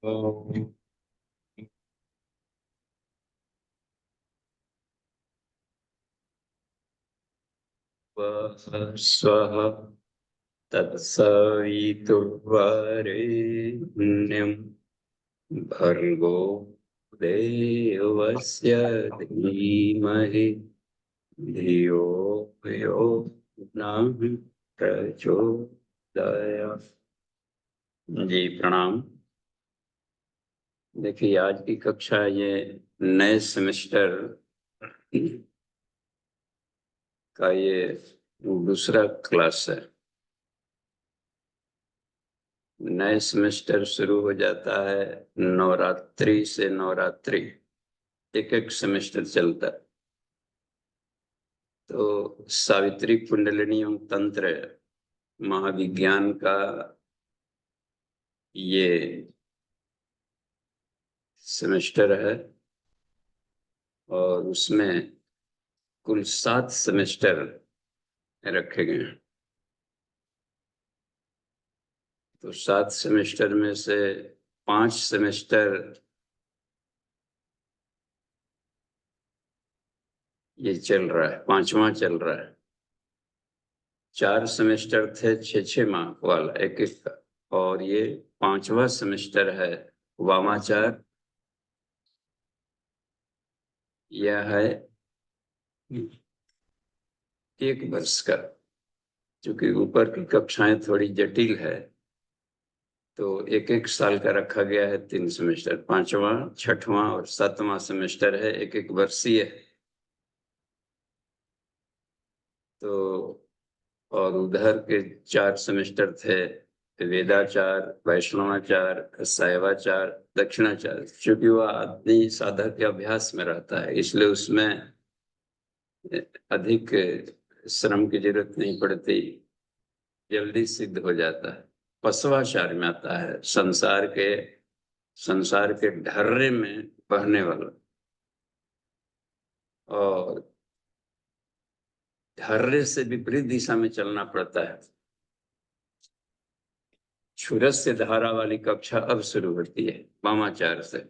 ॐ स्वः तत्सवितुर्वरेण्यं भर्गो देवस्य धीमहि धियो यो नः प्रचोदयात्। जी प्रणाम। देखिए, आज की कक्षा ये नए सेमेस्टर का ये दूसरा क्लास है। नए सेमेस्टर शुरू हो जाता है नवरात्रि से। नवरात्रि एक एक सेमेस्टर चलता है। तो सावित्री कुंडलिनी एवं तंत्र महाविज्ञान का ये सेमेस्टर है और उसमें कुल 7 सेमेस्टर रखे गए हैं। तो 7 सेमेस्टर में से 5 सेमेस्टर ये चल रहा है, 5वां चल रहा है। 4 सेमेस्टर थे 6-6 माह वाला एक एक का, और ये 5वां सेमेस्टर है वामाचार। यह है 1 वर्ष का। क्योंकि ऊपर की कक्षाएं थोड़ी जटिल है तो एक एक साल का रखा गया है। 3 सेमेस्टर, 5वां, 6वां और 7वां सेमेस्टर है, एक एक वर्षीय है। तो और उधर के 4 सेमेस्टर थे वेदाचार, वैष्णवाचार, शैवाचार, दक्षिणाचार। क्योंकि वह आदमी साधक के अभ्यास में रहता है इसलिए उसमें अधिक श्रम की जरूरत नहीं पड़ती, जल्दी सिद्ध हो जाता है। पशवाचार में आता है संसार के ढर्रे में बहने वाला, और ढर्रे से विपरीत दिशा में चलना पड़ता है। क्षुरस्य धारा वाली कक्षा अब शुरू होती है वामाचार से।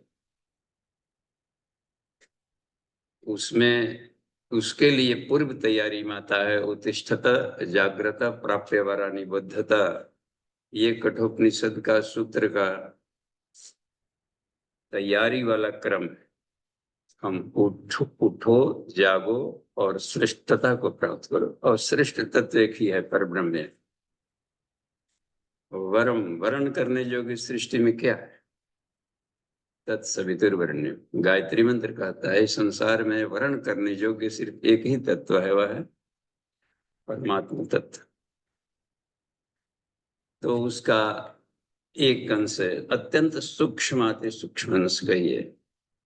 उसमें उसके लिए पूर्व तैयारी में आता है उत्तिष्ठत जागृत प्राप्य वरा निबद्धता। ये कठोपनिषद का सूत्र का तैयारी वाला क्रम है। हम उठो जागो और श्रेष्ठता को प्राप्त करो। और श्रेष्ठ तत्व एक ही है, परब्रह्म में। वर्ण करने योग्य सृष्टि में क्या है? तत्सवितुर्वरेण्यं। गायत्री मंत्र कहता है संसार में वर्ण करने योग्य सिर्फ एक ही तत्व है, वह है परमात्मा तत्व। तो उसका एक अंश है, अत्यंत सूक्ष्म अति सूक्ष्म अंश कहिए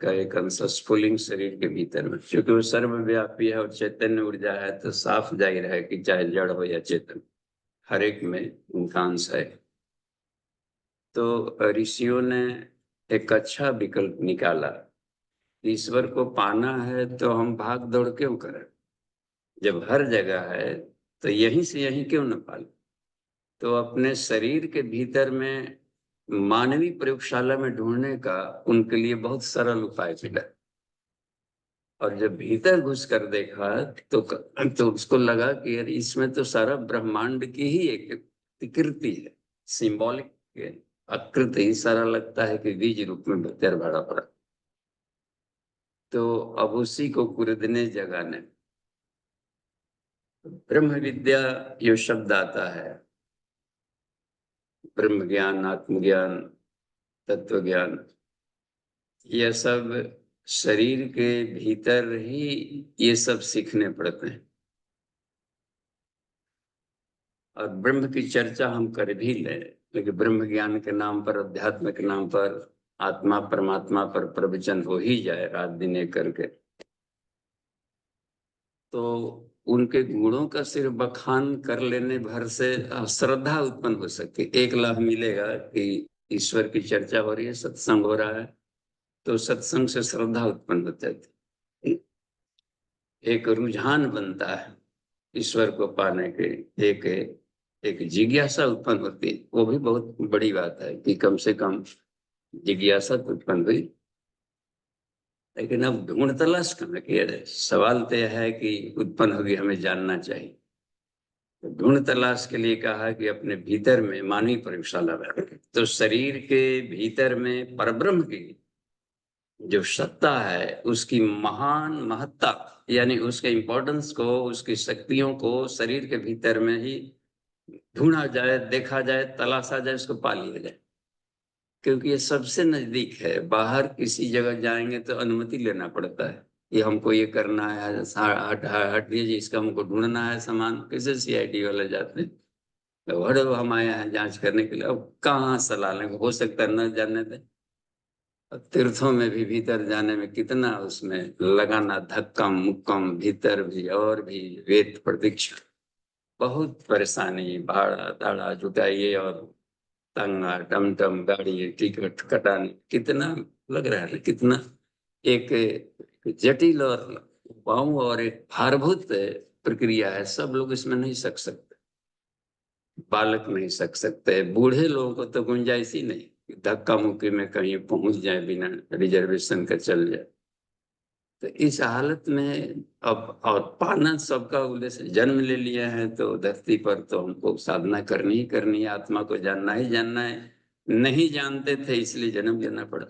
का एक अंश स्फुलिंग शरीर के भीतर में। क्योंकि वो सर्वव्यापी है और चैतन्य ऊर्जा है, तो साफ जाहिर है कि चाहे जड़ हो या चेतन, हर एक में उनका अंश है। तो ऋषियों ने एक अच्छा विकल्प निकाला। ईश्वर को पाना है तो हम भाग दौड़ क्यों करें? जब हर जगह है तो यहीं से यहीं क्यों न पालें? तो अपने शरीर के भीतर में मानवीय प्रयोगशाला में ढूंढने का उनके लिए बहुत सरल उपाय मिला। और जब भीतर घुस कर देखा तो उसको लगा कि यार इसमें तो सारा ब्रह्मांड की ही एक प्रतिकृति है, सिंबॉलिक आकृति ही सारा लगता है कि बीज रूप में भीतर भरा पड़ा। तो अब उसी को कुरेदने जगाने ब्रह्म विद्या यो शब्द आता है। ब्रह्म ज्ञान, आत्मज्ञान, तत्व ज्ञान, यह सब शरीर के भीतर ही ये सब सीखने पड़ते हैं। और ब्रह्म की चर्चा हम कर भी लें, लेकिन ब्रह्म ज्ञान के नाम पर, अध्यात्म के नाम पर, आत्मा परमात्मा पर प्रवचन हो ही जाए रात दिन एक करके, तो उनके गुणों का सिर्फ बखान कर लेने भर से श्रद्धा उत्पन्न हो सकती। एक लाभ मिलेगा कि ईश्वर की चर्चा हो रही है, सत्संग हो रहा है, तो सत्संग से श्रद्धा उत्पन्न होता है, एक रुझान बनता है ईश्वर को पाने के, एक एक जिज्ञासा उत्पन्न होती है। वो भी बहुत बड़ी बात है कि कम से कम जिज्ञासा तो उत्पन्न हुई, लेकिन अब ढूंढ तलाश कहाँ किया जाए। सवाल तो यह है कि उत्पन्न होगी, हमें जानना चाहिए। तो ढूंढ तलाश के लिए कहा कि अपने भीतर में मानवीय प्रयोगशाला में, तो शरीर के भीतर में परब्रह्म की जो सत्ता है, उसकी महान महत्ता, यानी उसके इम्पोर्टेंस को, उसकी शक्तियों को शरीर के भीतर में ही ढूंढा जाए, देखा जाए, तलाशा जाए, उसको पा लिया जाए। क्योंकि ये सबसे नजदीक है। बाहर किसी जगह जाएंगे तो अनुमति लेना पड़ता है, ये हमको ये करना है, हटिए जी, इसका हमको ढूंढना है सामान। कैसे सीआईडी वाले जाते हैं, तो हड़ो हम आए हैं जांच करने के लिए, अब कहाँ सलाह लेंगे, हो सकता है न जानने दें। तीर्थों में भी भीतर जाने में कितना उसमें लगाना, धक्कम मुक्कम, भीतर भी और भी वेद प्रदीक्षा, बहुत परेशानी, भाड़ा दाड़ा जुटाइए और तंगा टमटम गाड़ी टिकट कटाने, कितना लग रहा है ना, कितना एक जटिल और उपाऊ और एक भारभूत प्रक्रिया है। सब लोग इसमें नहीं सक सकते, बालक नहीं सक सकते, बूढ़े लोगों को तो गुंजाइश ही नहीं, धक्का मुक्की में कहीं पहुंच जाए बिना रिजर्वेशन का चल जाए। तो इस हालत में अब, और पाना सबका उद्देश्य, जन्म ले लिया है तो धरती पर तो हमको साधना करनी ही करनी है, आत्मा को जानना ही जानना है। नहीं जानते थे इसलिए जन्म लेना पड़ा।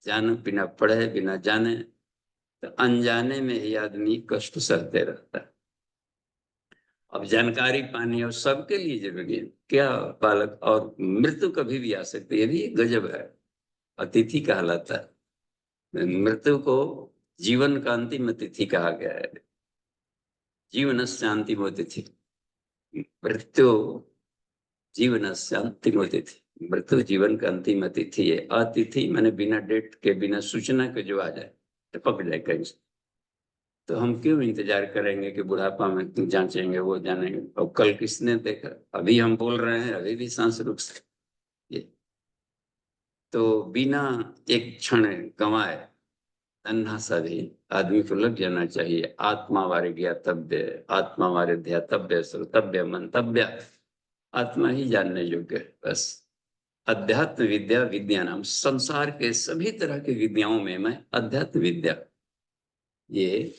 जान बिना पढ़े बिना जाने, तो अनजाने में ही आदमी कष्ट सहते रहता है। अब जानकारी पानी और सबके लिए जरूरी है क्या बालक, और मृत्यु कभी भी आ सकती है, ये भी एक गजब है, अतिथि कहलाता है। मृत्यु को जीवन का अंतिम तिथि कहा गया है। जीवन अंतिम तिथि, मृत्यु जीवन अंतिम तिथि। मृत्यु जीवन का अंतिम तिथि है। अतिथि मैंने बिना डेट के, बिना सूचना के जो आ जाए, टपक जाए कहीं से, तो हम क्यों इंतजार करेंगे कि बुढ़ापा में जांचेंगे, वो जानेंगे। और कल किसने देखा, अभी हम बोल रहे हैं, अभी भी सांस रुक सकती है। तो बिना एक क्षण गंवाए, अन्ना सा भी आदमी को लग जाना चाहिए। आत्मा वारे ज्ञातव्य, आत्मा वारे ध्यातव्य, श्रोतव्य, मंतव्य। आत्मा ही जानने योग्य है बस। अध्यात्म विद्या विद्या नाम, संसार के सभी तरह की विद्याओं में मैं अध्यात्म विद्या, ये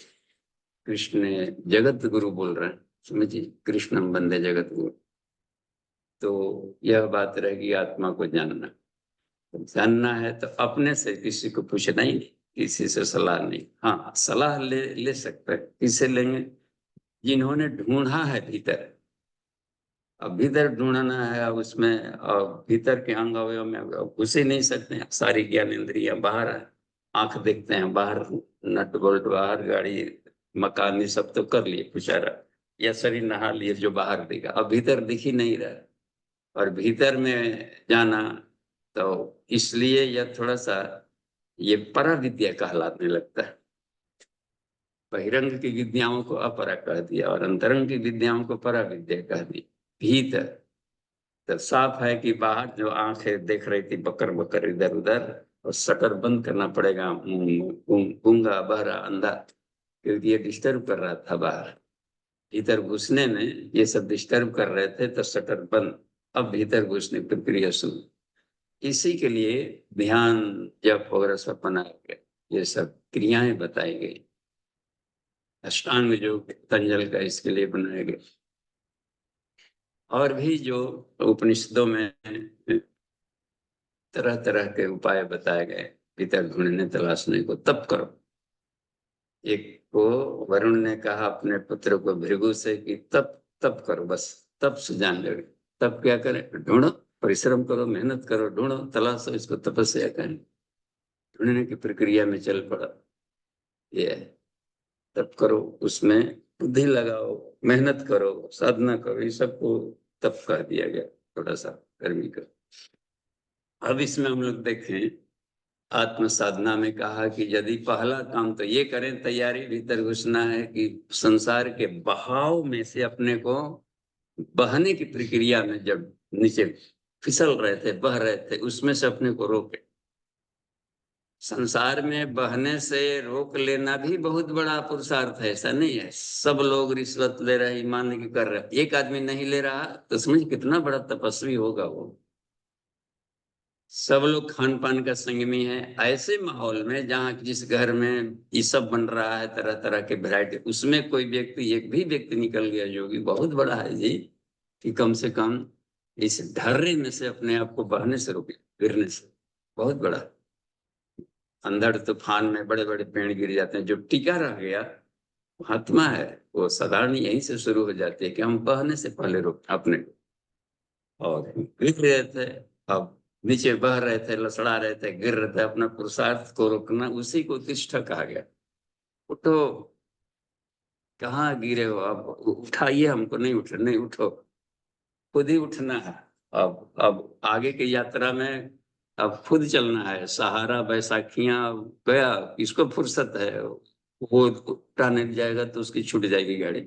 कृष्ण जगत गुरु बोल रहे हैं, समझिए, कृष्णम वंदे जगत गुरु। तो यह बात रहेगी, आत्मा को जानना। जानना है तो अपने से किसी को पूछना ही नहीं, किसी से सलाह नहीं। हाँ, सलाह ले सकते हैं। किससे लेंगे? जिन्होंने ढूंढा है भीतर। अब भीतर ढूंढना है, अब उसमें अब भीतर के अंग अवयव में अब घुस ही नहीं सकते। सारी ज्ञान इंद्रियां बाहर है, आंख देखते हैं बाहर, नट बोल्ट बाहर, गाड़ी मकान ये सब तो कर लिए पुचारा, या शरीर नहा लिए जो बाहर दिखा, अब भीतर दिख ही नहीं रहा। और भीतर में जाना, तो इसलिए यह थोड़ा सा ये परा विद्या कहलाने लगता है। बहिरंग की विद्याओं को अपरा कह दिया और अंतरंग की विद्याओं को परा विद्या कह दी। भीतर तो साफ है कि बाहर जो आंखें देख रही थी बकर बकर इधर उधर, और शटर बंद करना पड़ेगा, गूंगा बहरा अंधा, क्योंकि ये डिस्टर्ब कर रहा था बाहर। भीतर घुसने में ये सब डिस्टर्ब कर रहे थे, तो शटर बंद। अब भीतर घुसने की प्रक्रिया शुरू। इसी के लिए ध्यान, जप वगैरह सब बनाया गया, ये सब क्रियाएं बताई गई। अष्टांग योग पतंजल का इसके लिए बनाया गया। और भी जो उपनिषदों में तरह तरह के उपाय बताए गए भीतर ढूंढने तलाशने को। तप करो। एक को वरुण ने कहा अपने पुत्र को भृगु से कि तप तप करो, बस तप से जान ले। तप क्या करें? ढूंढो, परिश्रम करो, मेहनत करो, ढूंढो, तलाशो, इसको तपस्या करें। ढूंढने की प्रक्रिया में चल पड़ा। ये है तप करो, उसमें बुद्धि लगाओ, मेहनत करो, साधना करो, ये सबको तप कर दिया गया। थोड़ा सा गर्मी का। अब इसमें हम लोग देखें, आत्म साधना में कहा कि यदि पहला काम तो ये करें, तैयारी भीतर घुसना है कि संसार के बहाव में से अपने को, बहने की प्रक्रिया में जब नीचे फिसल रहे थे, बह रहे थे, उसमें से अपने को रोके। संसार में बहने से रोक लेना भी बहुत बड़ा पुरुषार्थ है, ऐसा नहीं है। सब लोग रिश्वत ले रहे, ईमान की कर रहे, एक आदमी नहीं ले रहा, तो समझ कितना बड़ा तपस्वी होगा वो। सब लोग खान पान का संयमी है। ऐसे माहौल में जहाँ जिस घर में ये सब बन रहा है, तरह तरह के वैरायटी, उसमें कोई व्यक्ति, एक भी व्यक्ति निकल गया जो कि बहुत बड़ा है जी, कि कम से कम इस ढर्रे में से अपने आप को बहने से रोके, गिरने से। बहुत बड़ा अंधड़ तूफान में बड़े बड़े पेड़ गिर जाते हैं, जो टिका रह गया महात्मा है, वो साधारण यहीं से शुरू हो जाती है कि हम बहने से पहले रोक अपने को। और गिर रहे थे, अब नीचे बह रहे थे, लसड़ा रहे थे, गिर रहे थे, अपना पुरुषार्थ को रोकना, उसी को तिष्ठा कहा गया। उठो, कहाँ गिरे हो, अब उठाइए हमको, नहीं उठ, नहीं उठो, खुद ही उठना है। अब आगे की यात्रा में अब खुद चलना है। सहारा बैसाखियां गया, इसको फुर्सत है, वो उठाने जाएगा तो उसकी छूट जाएगी गाड़ी।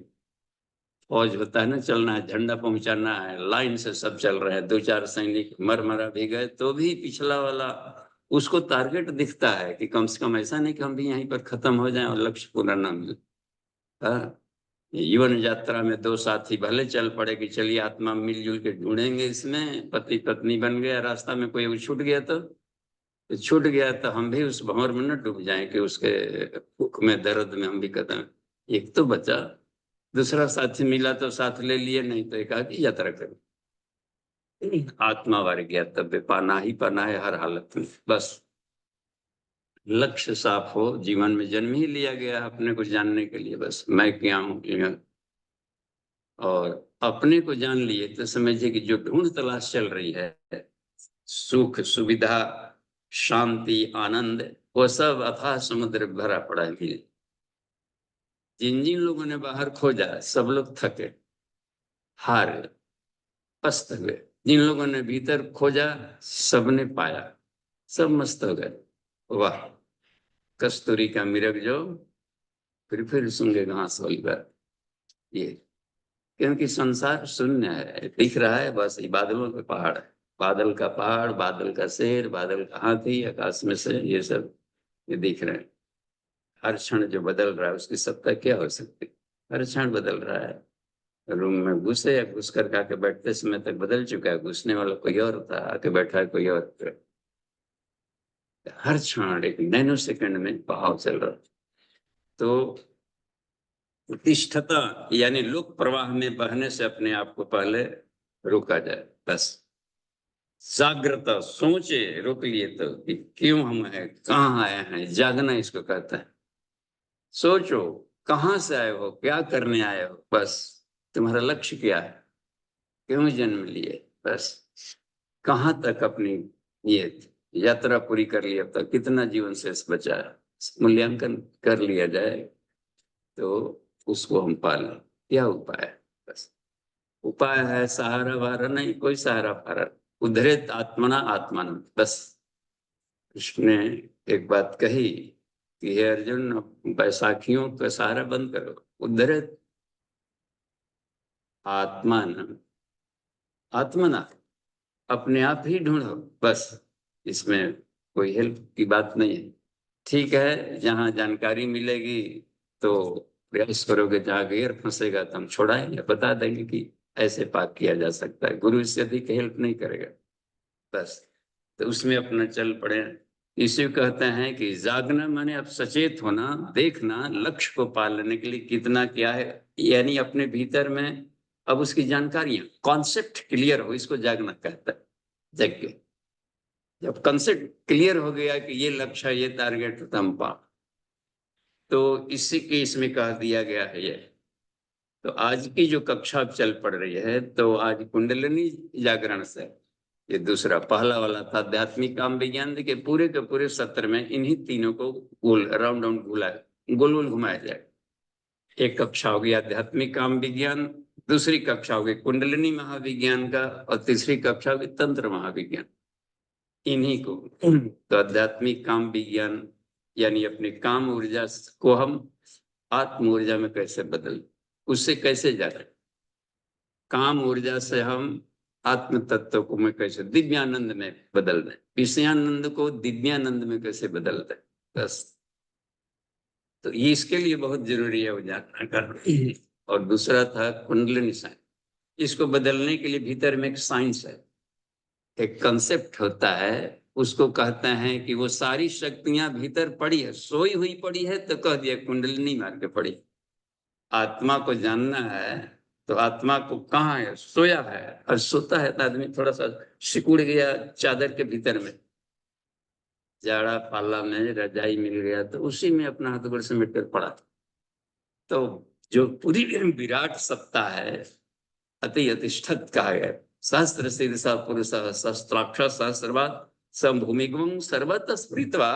फौज होता है ना, चलना है, झंडा पहुंचाना है, लाइन से सब चल रहे हैं, दो चार सैनिक मर मरा भी गए तो भी पिछला वाला उसको टारगेट दिखता है कि कम से कम ऐसा नहीं कि हम भी यहीं पर खत्म हो जाएं और लक्ष्य पूरा ना मिले। हाँ, जीवन यात्रा में दो साथी भले चल पड़े कि चलिए आत्मा मिलजुल के ढूंढेंगे, इसमें पति पत्नी बन गया, रास्ता में कोई छूट गया तो छूट गया, तो हम भी उस भंवर में न डूब जाएं कि उसके भूख में दर्द में हम भी कदम। एक तो बचा, दूसरा साथी मिला तो साथ ले लिए, नहीं तो एकाकी यात्रा करें। आत्मा वार ज्ञातव्य, पाना ही पाना है हर हालत में। बस लक्ष्य साफ हो, जीवन में जन्म ही लिया गया है अपने को जानने के लिए, बस मैं क्या हूँ। और अपने को जान लिए तो समझिए कि जो ढूंढ तलाश चल रही है, सुख सुविधा शांति आनंद, वो सब अथाह समुद्र भरा पड़ा है। जिन जिन लोगों ने बाहर खोजा, सब लोग थके, हार गए, पस्त हुए। जिन लोगों ने भीतर खोजा, सबने पाया, सब मस्त हो गए। वाह, कस्तूरी का मिरग जो फिर सूंघे घास वाली बात ये। क्योंकि संसार शून्य है, दिख रहा है बस ये बादलों के पहाड़ है, बादल का पहाड़, बादल का शेर, बादल का हाथी, आकाश में से ये सब ये दिख रहे हैं। हर क्षण जो बदल रहा है उसकी सत्ता क्या हो सकती है? हर क्षण बदल रहा है। रूम में घुसे या घुस कर आके बैठते समय तक बदल चुका है, घुसने वाला कोई और था, आके बैठा है कोई और। हर क्षण एक नैनो सेकंड में बहाव चल रहा है। तो उत्तिष्ठता यानी लोक प्रवाह में बहने से अपने आप को पहले रोका जाए। बस जागृता, सोचे, रोक लिए तो कि क्यों हम हैं, कहाँ आए हैं, जागना इसको कहता है। सोचो कहाँ से आए हो, क्या करने आए हो, बस तुम्हारा लक्ष्य क्या है, क्यों जन्म लिए, बस कहाँ तक अपनी ये यात्रा पूरी कर ली, अब तक कितना जीवन शेष बचा है, मूल्यांकन कर लिया जाए तो उसको हम पालें। क्या उपाय है? बस उपाय है सहारा वारा नहीं, कोई सहारा वारा, उद्धरेत आत्मना आत्मान। बस कृष्ण ने एक बात कही कि हे अर्जुन, बैसाखियों का सहारा बंद करो, उद्धरेत आत्मान आत्मना, अपने आप ही ढूंढो। बस इसमें कोई हेल्प की बात नहीं है। ठीक है, जहाँ जानकारी मिलेगी तो प्रयास करोगे, जहाँ गैर फंसेगा तो हम छोड़ाएंगे, बता देंगे कि ऐसे पाक किया जा सकता है, गुरु इससे अधिक हेल्प नहीं करेगा। बस तो उसमें अपना चल पड़े। इसे कहते हैं कि जागना माने अब सचेत होना, देखना लक्ष्य को पा लेने के लिए कितना क्या है, यानी अपने भीतर में अब उसकी जानकारियां, कॉन्सेप्ट क्लियर हो, इसको जागना कहता है। जग के जब कंसेप्ट क्लियर हो गया कि ये लक्ष्य है, ये टारगेट तो हम पा, तो इसी के इसमें कह दिया गया है ये। तो आज की जो कक्षा चल पड़ रही है, तो आज कुंडलिनी जागरण से, ये दूसरा, पहला वाला था आध्यात्मिक काम विज्ञान, देखिए पूरे के पूरे सत्र में इन्हीं तीनों को गोल राउंड राउंड गोल गोल घुमाया जाए। एक कक्षा होगी आध्यात्मिक काम विज्ञान, दूसरी कक्षा होगी कुंडलिनी महाविज्ञान का, और तीसरी कक्षा होगी तंत्र महाविज्ञान। इन्हीं को तो आध्यात्मिक काम विज्ञान यानी अपनी काम ऊर्जा को हम आत्म ऊर्जा में कैसे बदल, उससे कैसे जाए, काम ऊर्जा से हम आत्म तत्व को में कैसे दिव्यानंद में बदल दें, विषयानंद को दिव्यानंद में कैसे बदल दें। बस तो ये इसके लिए बहुत जरूरी है वो जानना करना। और दूसरा था कुंडलिनी साइंस, इसको बदलने के लिए भीतर में एक साइंस है, एक कंसेप्ट होता है, उसको कहते हैं कि वो सारी शक्तियां भीतर पड़ी है, सोई हुई पड़ी है, तो कह दिया कुंडलिनी मार के पड़ी। आत्मा को जानना है तो आत्मा को कहाँ है, सोया है। और सोता है तो आदमी थोड़ा सा सिकुड़ गया चादर के भीतर में, जाड़ा पाला में रजाई मिल गया तो उसी में अपना हाथ गोड़ समेट कर पड़ा। तो जो पूरी विराट सत्ता है, अति अतिष्ठत कहा गया। शास्त्र सिद्ध स पुरुष शस्त्राक्ष सहस्रवाद संभूमिगम सर्वतः स्मृत्वा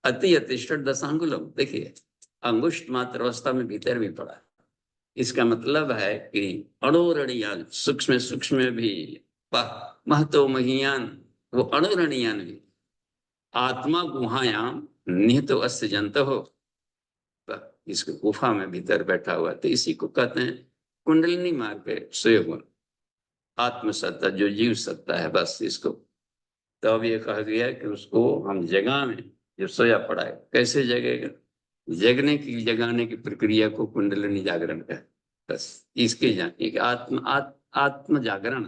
अति अतिष्ठत दशांगुलम। देखिए, अंगुष्ठ मात्र अवस्था में भीतर भी पड़ा। इसका मतलब है कि अणोरणीयान, सूक्ष्म सूक्ष्म भी, महतो महियान, वो अणोरणीयान भी, आत्मा गुहायाम निहितो अस्य जंत हो, इसको गुफा में भीतर बैठा हुआ। तो इसी को कहते हैं कुंडलिनी मार के सोए हुआ आत्मसत्ता, जो जीव सत्ता है, बस इसको। तो अब ये कहा गया कि उसको हम जगा में, जो सोया पड़ा है, कैसे जगेगा? जगने की, जगाने की प्रक्रिया को कुंडलिनी जागरण का, बस इसके जानिए कि आत्म जागरण,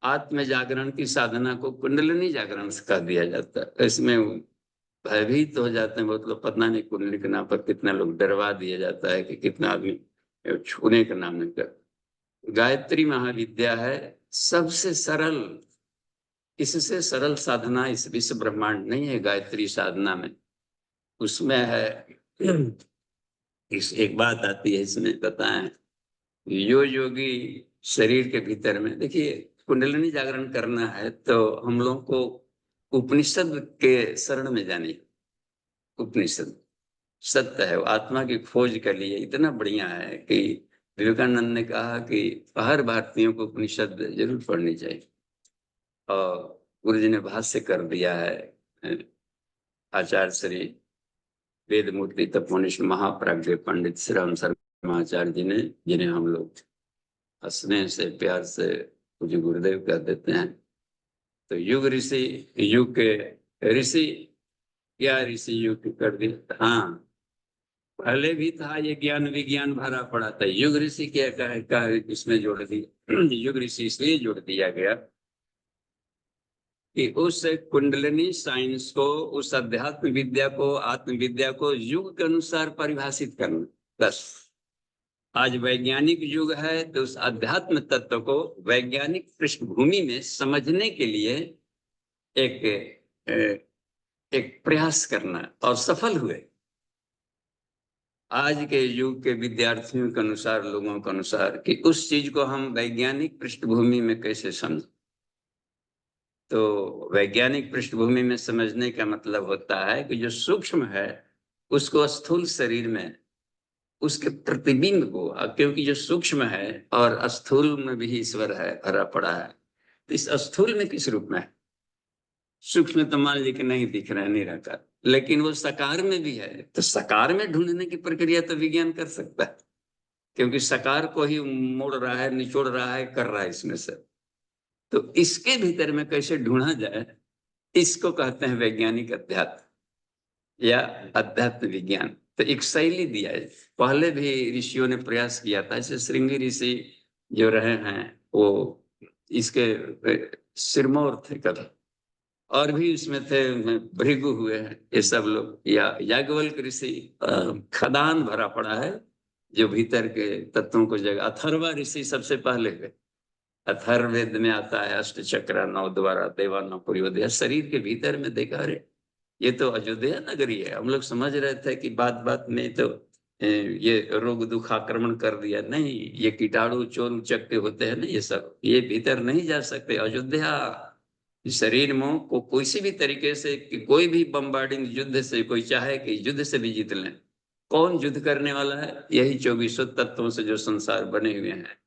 आत्म जागरण की साधना को कुंडलिनी जागरण से कह दिया जाता है। इसमें भयभीत हो जाते हैं बहुत लोग, पता नहीं कुंडली के नाम पर कितना लोग डरवा दिया जाता है कि कितना आदमी छूने का नाम नहीं कर। गायत्री महाविद्या है सबसे सरल, इससे सरल साधना इस विश्व ब्रह्मांड नहीं है गायत्री साधना में। उसमें है, इस एक बात आती है इसमें बताएं, यो योगी शरीर के भीतर में, देखिए कुंडलिनी जागरण करना है तो हम लोग को उपनिषद के शरण में जाने। उपनिषद सत्य है, आत्मा की खोज के लिए इतना बढ़िया है कि विवेकानंद ने कहा कि हर भारतीयों को उपनिषद जरूर पढ़नी चाहिए। और गुरु जी ने भाष्य कर दिया है, आचार्य श्री वेद मूर्ति तपोनिष्ठ महाप्राज्ञ पंडित श्री राम शर्मा आचार्य जी ने, जिन्हें हम लोग स्नेह से प्यार से मुझे गुरुदेव कह देते हैं। तो युग ऋषि, युग के ऋषि, क्या ऋषि युग कर दिया। हाँ, पहले भी था ये ज्ञान विज्ञान भरा पड़ा था, युग ऋषि क्या का इसमें जोड़ दिया। युग ऋषि इसलिए जोड़ दिया गया कि उस कुंडलिनी साइंस को, उस अध्यात्म विद्या को, आत्मविद्या को युग के अनुसार परिभाषित करना। बस आज वैज्ञानिक युग है तो उस अध्यात्म तत्व को वैज्ञानिक पृष्ठभूमि में समझने के लिए एक एक प्रयास करना, और सफल हुए। आज के युग के विद्यार्थियों के अनुसार, लोगों के अनुसार, कि उस चीज को हम वैज्ञानिक पृष्ठभूमि में कैसे समझ। तो वैज्ञानिक पृष्ठभूमि में समझने का मतलब होता है कि जो सूक्ष्म है उसको स्थूल शरीर में, उसके प्रतिबिंब को, क्योंकि जो सूक्ष्म है और स्थूल में भी ईश्वर है, भरा पड़ा है, तो इस स्थूल में किस रूप में है? सूक्ष्म तो मान लीजिए कि नहीं दिख रहा है, निराकार, लेकिन वो साकार में भी है। तो साकार में ढूंढने की प्रक्रिया तो विज्ञान कर सकता है, क्योंकि साकार को ही मोड़ रहा है, निचोड़ रहा है, कर रहा है इसमें से। तो इसके भीतर में कैसे ढूंढा जाए, इसको कहते हैं वैज्ञानिक अध्यात्म या अध्यात्म विज्ञान। तो एक शैली दिया है, पहले भी ऋषियों ने प्रयास किया था। जैसे श्रृंगी ऋषि जो रहे हैं वो इसके सिरमौर थे कभी, और भी इसमें थे, भृगु हुए हैं ये सब लोग, या याज्ञवल्क्य ऋषि, खदान भरा पड़ा है जो भीतर के तत्वों को जगह। अथर्वा ऋषि सबसे पहले हुए। अथर्ववेद में आता है अष्ट चक्र नौ द्वारा देवानापुरी, शरीर के भीतर में देखा। अरे ये तो अयोध्या नगरी है। हम लोग समझ रहे थे कि बात बात में तो ये रोग दुख आक्रमण कर दिया, नहीं, ये कीटाणु चोर उचकते होते हैं ना, ये सब, ये भीतर नहीं जा सकते। अयोध्या शरीर में को किसी भी तरीके से, कि कोई भी बम्बार्डिंग युद्ध से कोई चाहे कि युद्ध से भी जीत लें, कौन युद्ध करने वाला है? यही 2400 तत्वों से जो संसार बने हुए हैं,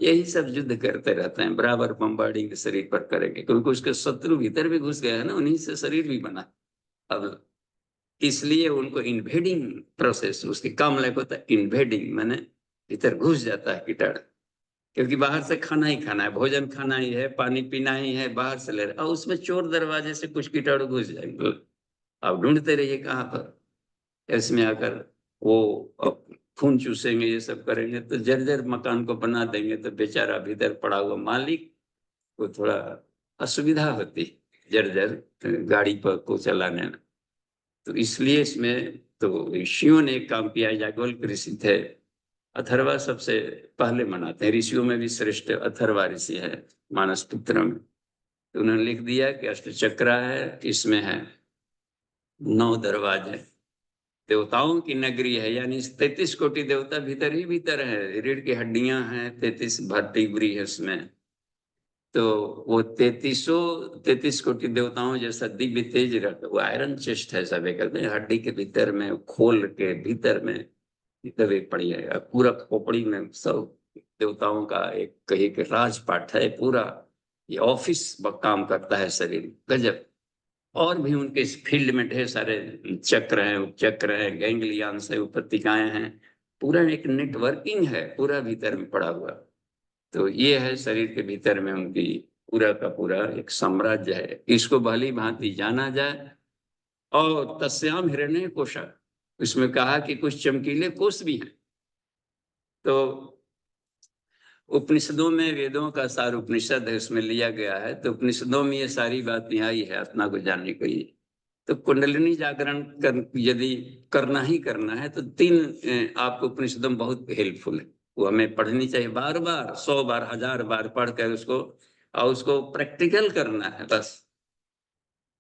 यही सब युद्ध करते रहते हैं, बराबर बम्बार्डिंग शरीर पर करेंगे, क्योंकि उसके शत्रु भीतर भी घुस गए हैं ना, उन्हीं से शरीर भी बना। अब इसलिए उनको इन्वेडिंग प्रोसेस, उसकी काम लाइक होता है इन्वेडिंग, मैंने भीतर घुस जाता है कीटाणु, क्योंकि बाहर से खाना ही खाना है, भोजन खाना ही है, पानी पीना ही है, बाहर से ले रहे, और उसमें चोर दरवाजे से कुछ कीटाणु घुस जाएंगे। अब ढूंढते रहिए कहाँ पर, इसमें आकर वो खून चूसेंगे, ये सब करेंगे, तो जर्जर मकान को बना देंगे। तो बेचारा भीतर पड़ा हुआ मालिक को थोड़ा असुविधा होती जर्जर गाड़ी पर को चलाने में। तो इसलिए इसमें तो ऋषियों ने एक काम किया, याज्ञवल्क्य ऋषि थे, अथर्वा सबसे पहले मनाते हैं, ऋषियों में भी श्रेष्ठ अथर्वा ऋषि है मानस पुत्र में। तो उन्होंने लिख दिया कि अष्टचक्र है, इसमें है 9 दरवाजे, देवताओं की नगरी है, यानी 33 कोटि देवता भीतर ही भीतर है, रीढ़ की हड्डियां हैं, 33 वर्टिब्री है उसमें। तो वो 33 कोटि देवताओं जैसा दिव्य तेज रख, वो आयरन चेस्ट है सब एक में, हड्डी के भीतर में, खोल के भीतर में भीतर एक पड़ी है, पूरा खोपड़ी में सब देवताओं का एक कही के राजपाट है पूरा। ये ऑफिस काम करता है शरीर, गजब। और भी उनके इस फील्ड में ढेर सारे चक्र हैं, उपचक्र हैं, गैंग्लियंस है, उपत्तिकाएं हैं, पूरा एक नेटवर्किंग है पूरा भीतर में पड़ा हुआ। तो ये है शरीर के भीतर में उनकी पूरा का पूरा एक साम्राज्य है, इसको भली भांति जाना जाए। और तस्याम हिरण्य कोशा, इसमें कहा कि कुछ चमकीले कोष भी हैं। तो उपनिषदों में वेदों का सार उपनिषद है, उसमें लिया गया है, तो उपनिषदों में ये सारी बात यहाँ ही है आत्मा को जानने के लिए। तो कुंडलिनी जागरण यदि करना ही करना है तो 3 आपको उपनिषदों में बहुत हेल्पफुल है, वो हमें पढ़नी चाहिए बार बार, 100 बार 1000 बार पढ़ कर उसको, और उसको प्रैक्टिकल करना है बस।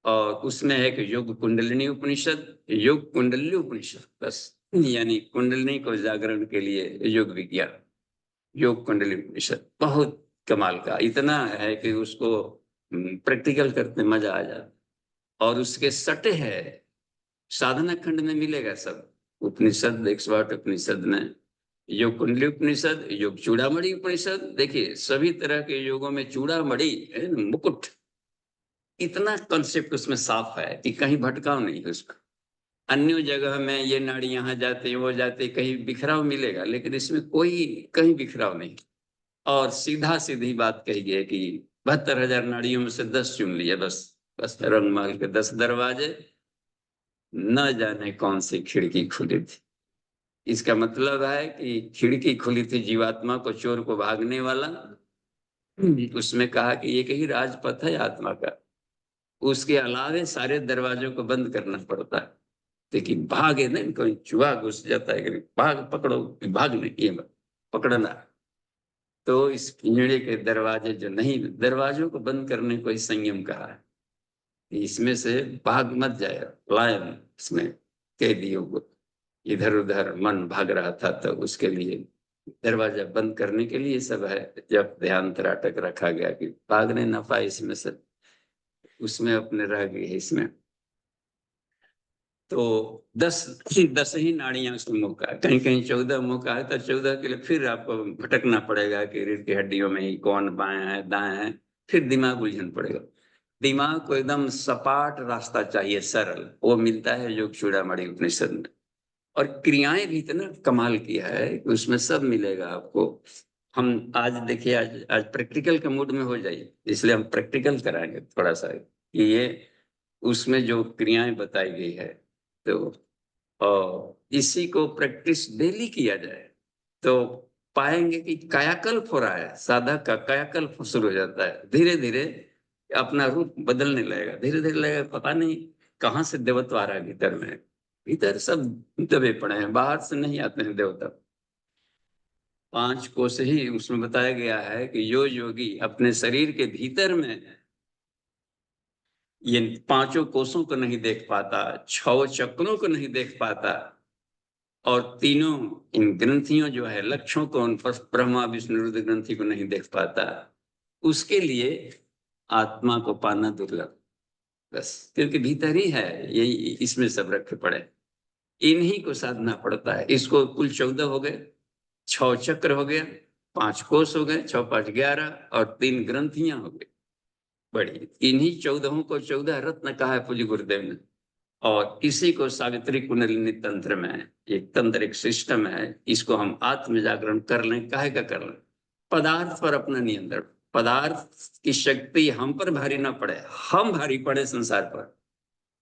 और उसमें है कि योग कुंडलिनी उपनिषद, योग कुंडलिनी उपनिषद, बस, यानी कुंडलिनी को जागरण के लिए योग विज्ञान, योग कुंडली उपनिषद बहुत कमाल का, इतना है कि उसको प्रैक्टिकल करते मजा आ जाता। और उसके सटे है साधना खंड में मिलेगा सब उपनिषद, 108 उपनिषद में, योग कुंडली उपनिषद, योग चूड़ामणि उपनिषद। देखिए सभी तरह के योगों में चूड़ामणि मुकुट, इतना कॉन्सेप्ट उसमें साफ है कि कहीं भटकाव नहीं है उसका। अन्य जगह में ये नाड़ी यहाँ जाते वो जाते, कहीं बिखराव मिलेगा, लेकिन इसमें कोई कहीं बिखराव नहीं। और सीधा सीधी बात कही गई कि 72,000 नाड़ियों में से 10 चुन लिए बस। बस रंगमहल के 10 दरवाजे, न जाने कौन सी खिड़की खुली थी। इसका मतलब है कि खिड़की खुली थी जीवात्मा को, चोर को भागने वाला। उसमें कहा कि एक ही राजपथ है आत्मा का, उसके अलावे सारे दरवाजों को बंद करना पड़ता है। लेकिन भागे नहीं, कोई चूहा घुस जाता है कि भाग पकड़ो, भाग नहीं, ये पकड़ना। तो इस पिंजड़े के दरवाजे जो नहीं, दरवाजों को बंद करने को ही संयम कहा है, इसमें से भाग मत जाए, लायन इसमें कैदियों को, इधर उधर मन भाग रहा था तो उसके लिए दरवाजा बंद करने के लिए सब है। जब ध्यान त्राटक रखा गया कि भागने न पाए इसमें से, उसमें अपने रह गए इसमें। तो 10 ही नाड़ियां उसमें मुंह का, कहीं कहीं 14 मुंह का है, तो 14 के लिए फिर आपको भटकना पड़ेगा कि रीढ़ की हड्डियों में ही कौन बाएं है दाएं है, फिर दिमाग उलझन पड़ेगा। दिमाग को एकदम सपाट रास्ता चाहिए, सरल, वो मिलता है योग चूड़ामणि उपनिषद में। और क्रियाएं भी इतना कमाल किया है कि उसमें सब मिलेगा आपको। हम आज देखिए, आज प्रैक्टिकल के मूड में हो जाइए, इसलिए हम प्रैक्टिकल कराएंगे थोड़ा सा कि ये उसमें जो क्रियाएं बताई गई है, तो और इसी को प्रैक्टिस डेली किया जाए तो पाएंगे कि कायाकल्प हो रहा है, साधक का कायाकल्प शुरू हो जाता है, धीरे धीरे अपना रूप बदलने लगेगा, धीरे धीरे लगेगा पता नहीं कहाँ से देवत्व आ रहा है भीतर में। भीतर सब दबे पड़े हैं, बाहर से नहीं आते हैं देवता। 5 कोश ही उसमें बताया गया है कि जो योगी अपने शरीर के भीतर में ये 5 कोशों को नहीं देख पाता, 6 चक्रों को नहीं देख पाता, और तीनों इन ग्रंथियों जो है लक्ष्यों को, उन पर ब्रह्मा विष्णु रुद्र ग्रंथि को नहीं देख पाता, उसके लिए आत्मा को पाना दुर्लभ, बस, क्योंकि भीतर ही है, यही इसमें सब रखे पड़े, इन्हीं को साधना पड़ता है। इसको कुल 14 हो गए, 6 चक्र हो गया, 5 कोश हो गए, 6 5 11, और 3 ग्रंथियां हो गई बड़ी। इन्हीं 14 को 14 रत्न कहा है पूज्य गुरुदेव ने। और इसी को सावित्री कुंडलिनी तंत्र में है, एक तंत्र, एक सिस्टम है, इसको हम आत्म जागरण कर लें, काहे का कर लें, पदार्थ पर अपना नियंत्रण, पदार्थ की शक्ति हम पर भारी ना पड़े, हम भारी पड़े संसार पर,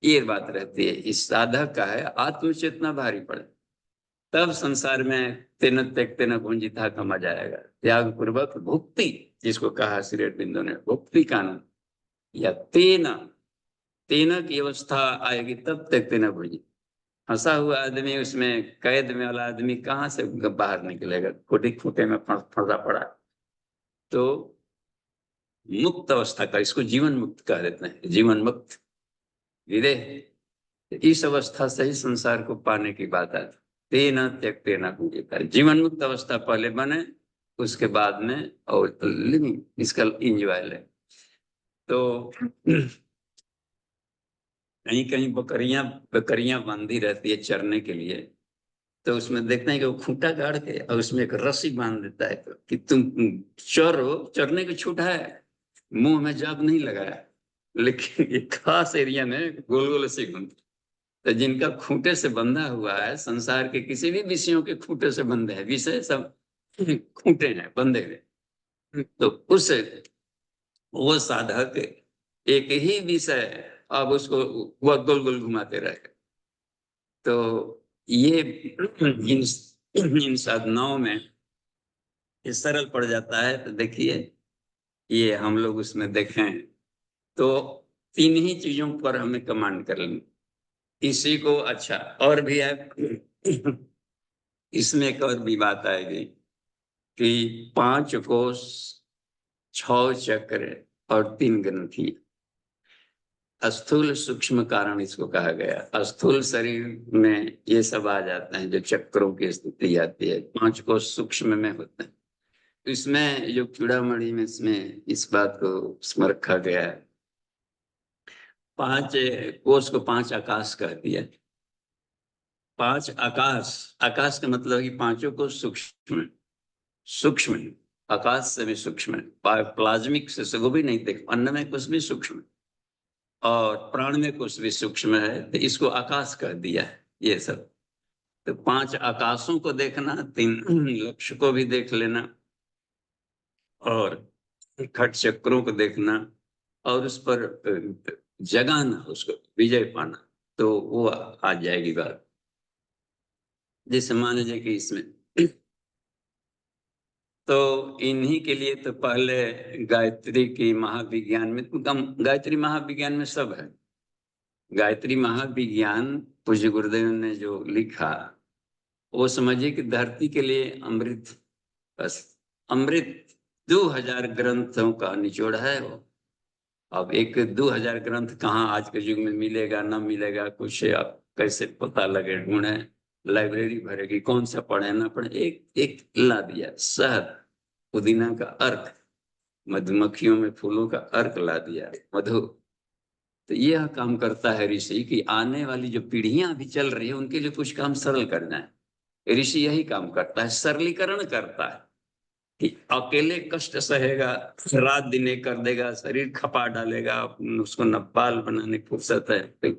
ये बात रहती है। इस साधक का है आत्म चेतना भारी पड़े, तब संसार में तेन त्यक्ते न भुंजिता का मजा आएगा। त्याग पूर्वक भुक्ति, जिसको कहा श्री अरविंदो ने, भुक्ति का आनंद, या तेना, तेना की अवस्था आएगी तब तक तेना भुजी। फंसा हुआ आदमी, उसमें कैद में वाला आदमी कहाँ से बाहर निकलेगा, खुद खूंटे में फंसा पड़ा। तो मुक्त अवस्था का, इसको जीवन मुक्त कह देते हैं, जीवन मुक्त विदेह। इस अवस्था से ही संसार को पाने की बात है। तेना त्यक तेना भुजी, जीवन मुक्त अवस्था पहले बने, उसके बाद में और लिविंग, इसका इंजॉय ले। तो कहीं कहीं बकरियां बकरियां बांधी रहती है चरने के लिए, तो उसमें देखते हैं कि वो खूंटा गाड़ के और उसमें एक रस्सी बांध देता है कि तुम चरो, चरने की छूट है, मुंह में जाब नहीं लगाया। लेकिन ये खास एरिया में गोल गोल रस्सी घूमती। तो जिनका खूंटे से बंधा हुआ है, संसार के किसी भी विषयों के खूंटे से बंधे हैं, विषय सब खूंटे हैं बंधे हुए, तो उस वो साधक एक ही विषय, अब उसको वह गोल गोल घुमाते रहे। तो ये इन इन साधनाओं में ये सरल पड़ जाता है। तो देखिए, ये हम लोग उसमें देखें तो तीन ही चीजों पर हमें कमांड कर लेंगे इसी को। अच्छा, और भी है इसमें एक और भी बात आएगी कि 5 कोष, 6 चक्र और 3 ग्रंथि। स्थूल सूक्ष्म कारण इसको कहा गया। स्थूल शरीर में ये सब आ जाते हैं, जो चक्रों की स्थिति आती है, 5 कोष सूक्ष्म में होते हैं। इसमें जो चूड़ामणि में इसमें इस बात को इसमें रखा गया है, 5 कोष को 5 आकाश कह दिया। 5 आकाश, आकाश का मतलब कि पांचों को सूक्ष्म, सूक्ष्म आकाश से भी सूक्ष्म है, प्लाज्मिक से वो भी नहीं देख, अन्न में कुछ भी सूक्ष्म और प्राण में कुछ भी सूक्ष्म है, तो इसको आकाश कह दिया है ये सब। तो 5 आकाशों को देखना, 3 लक्ष्य को भी देख लेना, और खट चक्रों को देखना, और उस पर जगाना, उसको विजय पाना, तो वो आ जाएगी बात। जैसे मान लीजिए कि इसमें तो इन्हीं के लिए तो पहले गायत्री की महाविज्ञान में, गायत्री महाविज्ञान में सब है। गायत्री महाविज्ञान पूज्य गुरुदेव ने जो लिखा, वो समझिए कि धरती के लिए अमृत, बस अमृत 2000 ग्रंथों का निचोड़ है वो। अब एक 2000 ग्रंथ कहाँ आज के युग में मिलेगा ना मिलेगा, कुछ आप कैसे पता लगे, ढूंढे, लाइब्रेरी भरेगी, कौन सा पढ़े ना पढ़े, एक एक ला दिया। शहद, पुदीना का अर्क, मधुमक्खियों में फूलों का अर्क ला दिया, मधु। तो यह काम करता है ऋषि कि आने वाली जो पीढ़ियां अभी चल रही है उनके लिए कुछ काम सरल करना है। ऋषि यही काम करता है, सरलीकरण करता है कि अकेले कष्ट सहेगा, रात दिन एक कर देगा, शरीर खपा डालेगा, उसको न बाल बनाने की फुर्सत है। तो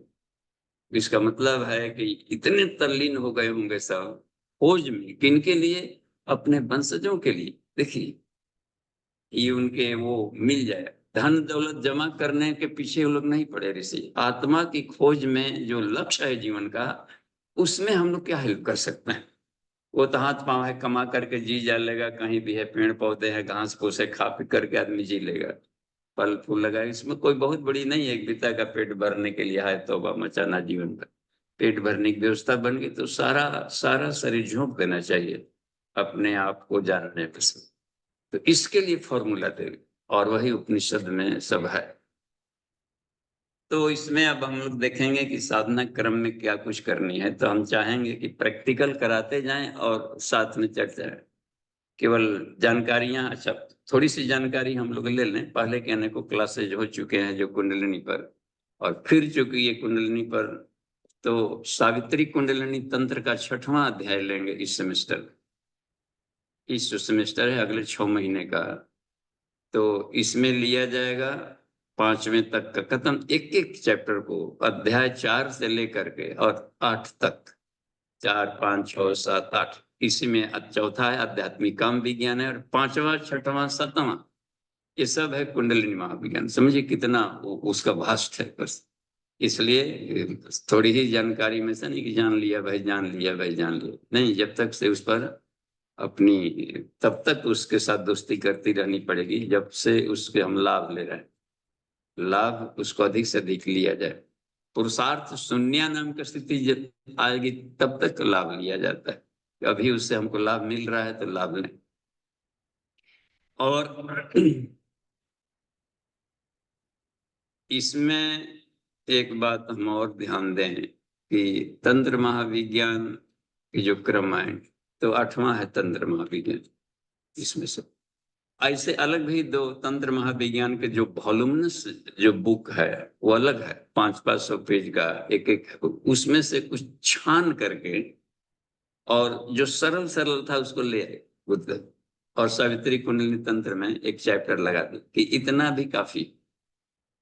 इसका मतलब है कि इतने तल्लीन हो गए होंगे सब खोज में, किनके लिए, अपने वंशजों के लिए। देखिए, ये उनके वो मिल जाए, धन दौलत जमा करने के पीछे वो लोग नहीं पड़े ऋषि, आत्मा की खोज में जो लक्ष्य है जीवन का, उसमें हम लोग क्या हेल्प कर सकते हैं। वो तो हाथ पांव है, कमा करके जी जा लेगा, कहीं भी है पेड़ पौधे हैं, घास फूस है, खा पी करके आदमी जी लेगा, फल फूल लगा, इसमें कोई बहुत बड़ी नहीं है। एक बिता का पेट भरने के लिए है तौबा मचाना जीवन भर, पेट भरने की व्यवस्था बन गई तो सारा सारा शरीर झोंक देना चाहिए अपने आप को जानने पर। तो इसके लिए फॉर्मूला दे, और वही उपनिषद में सब है। तो इसमें अब हम लोग देखेंगे कि साधना क्रम में क्या कुछ करनी है। तो हम चाहेंगे कि प्रैक्टिकल कराते जाएं और साथ में चर्चा है। केवल जानकारियां, अच्छा थोड़ी सी जानकारी हम लोग ले लें, पहले के अनेकों क्लासेज हो चुके हैं जो कुंडलिनी पर, और फिर चूंकि ये कुंडलिनी पर, तो सावित्री कुंडलिनी तंत्र का 6वां अध्याय लेंगे इस सेमेस्टर। इस जो सेमेस्टर है अगले 6 महीने का, तो इसमें लिया जाएगा 5वें तक का खत्म, एक एक चैप्टर को, अध्याय 4 से लेकर के और 8 तक, 4 5 6 7 8, इसी में चौथा है आध्यात्मिक काम विज्ञान है, और 5वां 6वां 7वां ये सब है कुंडलिनी महाविज्ञान। समझिए कितना उसका भास्ट है। बस इसलिए थोड़ी ही जानकारी में से नहीं कि जान लिया भाई जान लिया भाई जान लिया, नहीं, जब तक से उस पर अपनी, तब तक उसके साथ दोस्ती करती रहनी पड़ेगी जब से उसके हम लाभ ले रहे हैं। लाभ उसको अधिक से अधिक लिया जाए। पुरुषार्थ शून्य नाम की स्थिति जब आएगी तब तक लाभ लिया जाता है। अभी उससे हमको लाभ मिल रहा है तो लाभ लें। और इसमें एक बात हम और ध्यान दें कि तंत्र महाविज्ञान की जो क्रम है, तो 8वां है तंत्र महाविज्ञान। इसमें से ऐसे अलग भी 2 तंत्र महाविज्ञान के जो वॉल्यूमिनस जो बुक है वो अलग है, 500-500 पेज का एक एक है। उसमें से कुछ छान करके और जो सरल सरल था उसको ले आए बुद्ध, और सावित्री कुंडलिनी तंत्र में एक चैप्टर लगा दी कि इतना भी काफी।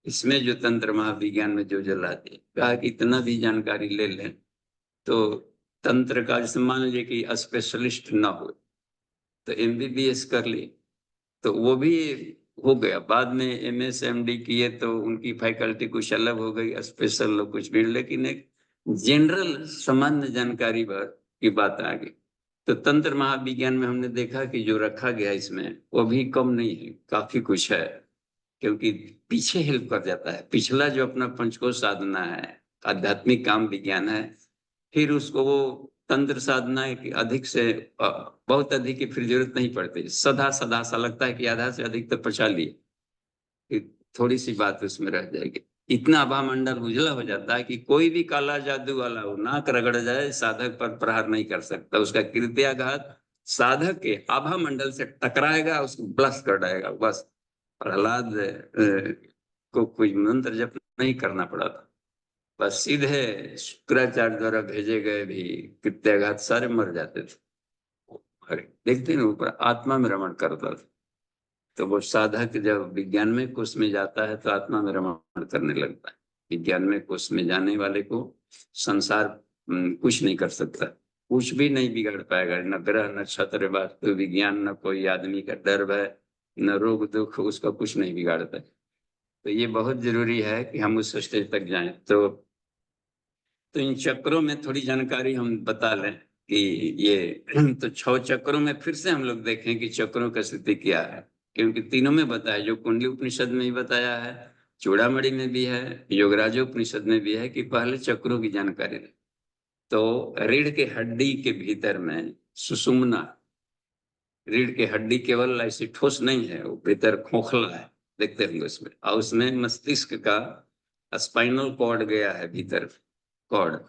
इसमें जो तंत्र महाविज्ञान में जो लाते कहा कि इतना भी जानकारी ले लें तो तंत्र का, जैसे मान लीजिए कि स्पेशलिस्ट ना हो तो एमबीबीएस कर ली तो वो भी हो गया। बाद में एमएस एमडी किए तो उनकी फैकल्टी कुछ अलग हो गई, स्पेशल लोग कुछ भी, लेकिन एक जनरल सामान्य जानकारी भर की बात आ गई। तो तंत्र महाविज्ञान में हमने देखा कि जो रखा गया इसमें वो भी कम नहीं है, काफी कुछ है। क्योंकि पीछे हेल्प कर जाता है, पिछला जो अपना पंचकोश साधना है, आध्यात्मिक काम विज्ञान है, फिर उसको वो तंत्र साधना है कि अधिक से बहुत अधिक की फिर जरूरत नहीं पड़ती। सदा सदा सा लगता है कि आधा से अधिक तो पचा लिए, फिर थोड़ी सी बात उसमें रह जाएगी। इतना आभा मंडल उजला हो जाता है कि कोई भी काला जादू वाला हो नाक रगड़ जाए साधक पर प्रहार नहीं कर सकता। उसका कृत्याघात साधक के आभा मंडल से टकराएगा, उसको ब्लस कर डालेगा बस। प्रहलाद को कोई मंत्र जप नहीं करना पड़ा था, बस सीधे शुक्राचार्य द्वारा भेजे गए भी कृत्याघात सारे मर जाते थे। अरे देखते हैं ऊपर आत्मा में रमण करता था। तो वो साधक जब विज्ञान में कोष में जाता है तो आत्मा में रमण करने लगता है। विज्ञान में कोष में जाने वाले को संसार कुछ नहीं कर सकता, कुछ भी नहीं बिगाड़ पाएगा। न ग्रह नक्षत्र वास्तु विज्ञान, न कोई आदमी का डर भय, न रोग दुख, उसका कुछ नहीं बिगाड़ता। तो ये बहुत जरूरी है कि हम उस स्टेज तक जाएं। तो इन चक्रों में थोड़ी जानकारी हम बता लें कि ये तो 6 चक्रों में फिर से हम लोग देखें कि चक्रों का स्थिति क्या है। क्योंकि तीनों में बताया, जो कुंडली उपनिषद में भी बताया है, चूड़ामणि में भी है, योगराज उपनिषद में भी है कि पहले चक्रों की जानकारी लें। तो रीढ़ के हड्डी के भीतर में सुषुम्ना, रीढ़ की हड्डी केवल ऐसी ठोस नहीं है, वो भीतर खोखला है, देखते होंगे उसमें। और उसमें मस्तिष्क का स्पाइनल कॉर्ड गया है भीतर, कॉर्ड।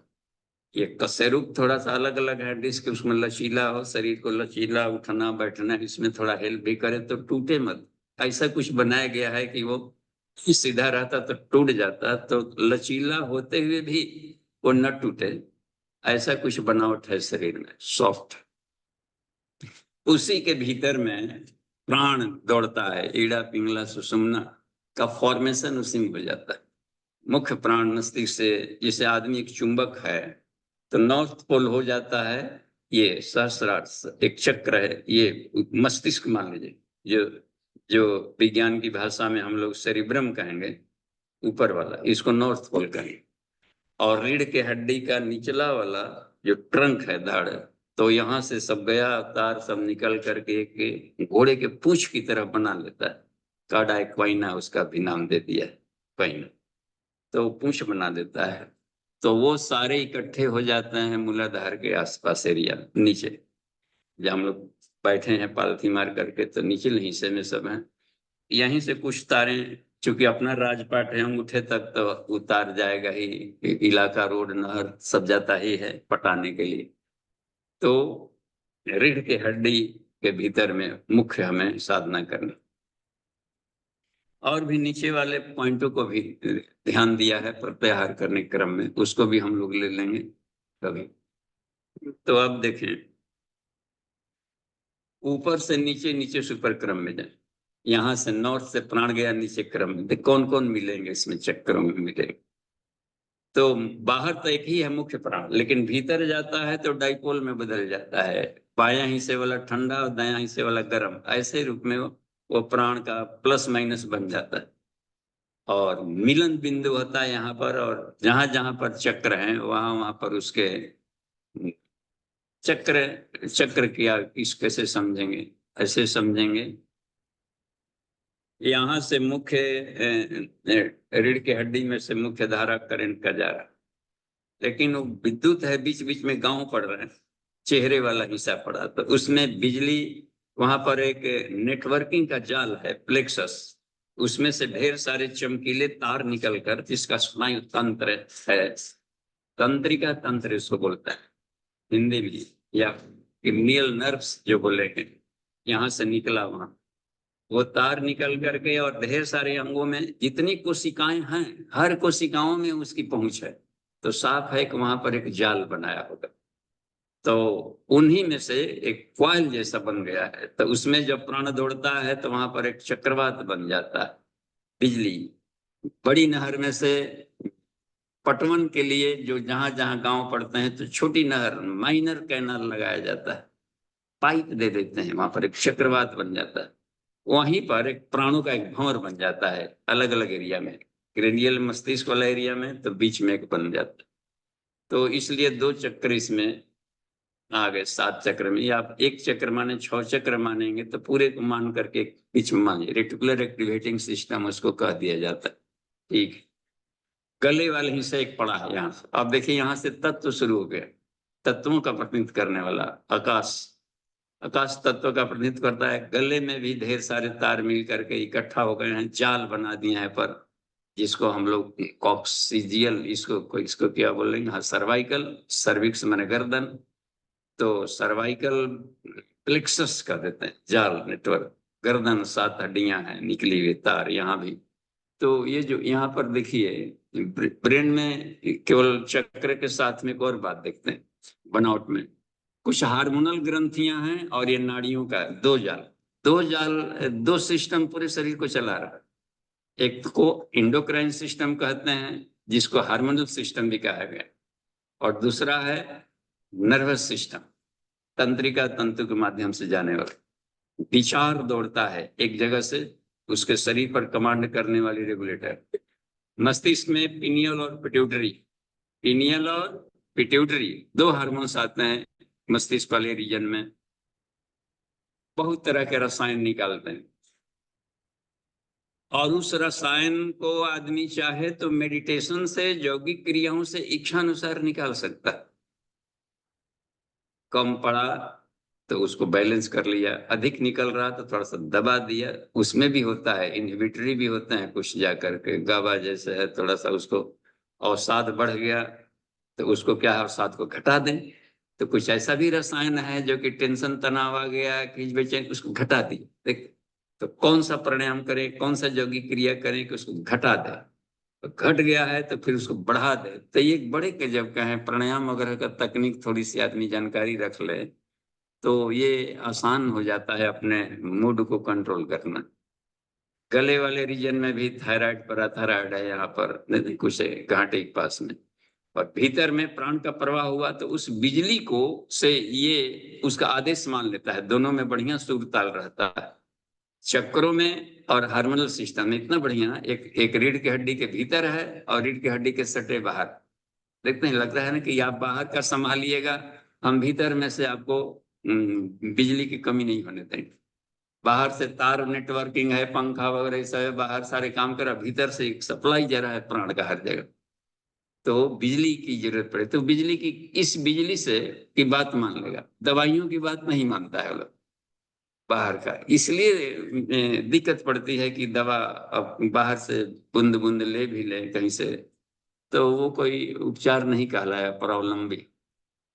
ये कशेरुक थोड़ा सा अलग अलग है, डिस्क उसमें लचीला हो, शरीर को लचीला उठना बैठना इसमें थोड़ा हेल्प भी करे तो टूटे मत। ऐसा कुछ बनाया गया है कि वो सीधा रहता तो टूट जाता, तो लचीला होते हुए भी वो न टूटे, ऐसा कुछ बनावट है शरीर में, सॉफ्ट। उसी के भीतर में प्राण दौड़ता है, ईड़ा पिंगला सुषुम्ना का फॉर्मेशन उसी में हो जाता है। मुख्य प्राण मस्तिष्क से, जैसे आदमी एक चुंबक है तो नॉर्थ पोल हो जाता है, ये सहस्रार एक चक्र है, ये मस्तिष्क मान लीजिए, जो जो विज्ञान की भाषा में हम लोग सेरिब्रम कहेंगे, ऊपर वाला, इसको नॉर्थ पोल कहेंगे। और रीढ़ के हड्डी का निचला वाला जो ट्रंक है, धड़, तो यहाँ से सब गया तार सब निकल करके एक घोड़े के पूंछ की तरह बना लेता है। काडा एक्वाइना उसका भी नाम दे दिया है, क्वाइना, तो पूंछ बना देता है। तो वो सारे इकट्ठे हो जाते हैं मूलाधार के आसपास एरिया नीचे, जहाँ हम लोग बैठे हैं पालथी मार करके, तो निचले हिस्से में सब हैं। यहीं से कुछ तारे, चूंकि अपना राजपाट है, अंगूठे तक तो उतार जाएगा ही, इलाका रोड नहर सब जाता ही है पटाने के लिए। तो रीढ़ के हड्डी के भीतर में मुख्य हमें साधना करनी। और भी नीचे वाले पॉइंटों को भी ध्यान दिया है प्रत्याहार करने के क्रम में, उसको भी हम लोग ले लेंगे कभी। तो अब देखें, ऊपर से नीचे, नीचे से ऊपर क्रम में जाए। यहाँ से नॉर्थ से प्राण गया नीचे क्रम में, कौन कौन मिलेंगे इसमें चक्रों में मिलेंगे। तो बाहर तो एक ही है मुख्य प्राण, लेकिन भीतर जाता है तो डाइपोल में बदल जाता है, बायां हिस्से वाला ठंडा और दायां हिस्से वाला गर्म, ऐसे रूप में वो प्राण का प्लस माइनस बन जाता है। और मिलन बिंदु होता है यहाँ पर, और जहां जहां पर चक्र हैं वहां वहां पर उसके चक्र, चक्र किया इस कैसे समझेंगे, ऐसे समझेंगे यहाँ से मुख्य रीढ़ की हड्डी में से मुख्य धारा करंट का जा रहा है, लेकिन वो विद्युत है, बीच बीच में गांव पड़ रहे हैं, चेहरे वाला हिस्सा पड़ा, तो उसमें बिजली, वहां पर एक नेटवर्किंग का जाल है, प्लेक्सस, उसमें से ढेर सारे चमकीले तार निकलकर, जिसका स्नायु तंत्र है, तंत्रिका तंत्र इसको बोलता है हिंदी में, या क्रिमिनल नर्व्स जो बोलेंगे, यहाँ से निकला वहां, वो तार निकल करके, और ढेर सारे अंगों में जितनी कोशिकाएं हैं, हर कोशिकाओं में उसकी पहुंच है, तो साफ है कि वहां पर एक जाल बनाया होगा। तो उन्हीं में से एक क्वाइल जैसा बन गया है, तो उसमें जब प्राण दौड़ता है तो वहां पर एक चक्रवात बन जाता है, बिजली। बड़ी नहर में से पटवन के लिए जो जहां जहां गांव पड़ते हैं, तो छोटी नहर, माइनर कैनाल लगाया जाता है, पाइप दे देते हैं, वहां पर एक चक्रवात बन जाता है, वहीं पर एक प्राणों का एक भंवर बन जाता है, अलग अलग एरिया में, क्रेनियल मस्तिष्क वाला एरिया में, तो बीच में एक बन जाता है। तो इसलिए 2 चक्र इसमें आ गए, 7 चक्र में, या आप 1 चक्र माने, 6 चक्र मानेंगे तो पूरे को मान करके बीच में मानिए, रेटिकुलर एक्टिवेटिंग सिस्टम उसको कह दिया जाता है। ठीक है। गले वाले हिस्से एक पड़ा है यहाँ से, अब देखिए यहाँ से तत्व शुरू हो गया, तत्वों का प्रतिनिधित्व करने वाला आकाश, आकाश तत्व का प्रतिनिधित्व करता है। गले में भी ढेर सारे तार मिल करके इकट्ठा हो गए हैं, जाल बना दिए हैं, पर जिसको हम लोग कॉक्सिजियल, इसको क्या बोलेंगे, हाँ, सर्वाइकल, सर्विक्स माने गर्दन, तो सर्वाइकल प्लेक्सस कर देते हैं, जाल नेटवर्क, गर्दन, 7 हड्डियां हैं, निकली हुई तार यहाँ भी। तो ये जो यहाँ पर देखिए, ब्रेन में केवल चक्र के साथ में एक और बात देखते हैं बनावट में, कुछ हार्मोनल ग्रंथियां हैं, और ये नाड़ियों का 2 जाल, 2 सिस्टम पूरे शरीर को चला रहा है। एक को इंडोक्राइन सिस्टम कहते हैं, जिसको हार्मोनल सिस्टम भी कहा गया, और दूसरा है नर्वस सिस्टम, तंत्रिका तंतु के माध्यम से जाने वाला, विचार दौड़ता है एक जगह से, उसके शरीर पर कमांड करने वाली रेगुलेटर। मस्तिष्क में पिनियल और पिट्यूटरी, पिनियल और पिट्यूटरी 2 हार्मोन्स आते हैं मस्तिष्क वाले रीजन में, बहुत तरह के रसायन निकालते हैं, और उस रसायन को आदमी चाहे तो मेडिटेशन से, यौगिक क्रियाओं से इच्छा अनुसार निकाल सकता है। कम पड़ा तो उसको बैलेंस कर लिया, अधिक निकल रहा तो थोड़ा सा दबा दिया, उसमें भी होता है, इनहिबिटरी भी होते हैं कुछ, जा करके गाबा जैसे है, थोड़ा सा उसको अवसाद बढ़ गया तो उसको क्या है, अवसाद को घटा दें। तो कुछ ऐसा भी रसायन है जो कि टेंशन, तनाव आ गया, खींच बेचैन, उसको घटा दी। देख, तो कौन सा प्राणायाम करें, कौन सा यौगिक क्रिया करें कि उसको घटा दे, तो घट गया है तो फिर उसको बढ़ा दे। तो ये एक बड़े गजब का है, प्राणायाम वगैरह का तकनीक थोड़ी सी आदमी जानकारी रख ले तो ये आसान हो जाता है अपने मूड को कंट्रोल करना। गले वाले रीजन में भी थायराइड, पैराथायराइड है यहाँ पर, कुछ घाटे के पास में, और भीतर में प्राण का प्रवाह हुआ तो उस बिजली को से ये उसका आदेश मान लेता है, दोनों में बढ़िया सुर ताल रहता है, चक्रों में और हार्मोनल सिस्टम में इतना बढ़िया। एक एक रीढ़ की हड्डी के भीतर है और रीढ़ की हड्डी के सटे बाहर, देखते हैं, लगता है ना कि आप बाहर का संभालिएगा, हम भीतर में से आपको बिजली की कमी नहीं होने देंगे। बाहर से तार नेटवर्किंग है, पंखा वगैरह सब है, बाहर सारे काम कर, भीतर से सप्लाई जा रहा है प्राण का हर जगह, तो बिजली की जरूरत पड़े तो बिजली की, इस बिजली से की बात मान लेगा, दवाइयों की बात नहीं मानता है लोग बाहर का, इसलिए दिक्कत पड़ती है कि दवा अब बाहर से बूंद बूंद ले भी ले कहीं से, तो वो कोई उपचार नहीं कहलाया, प्रॉब्लम भी,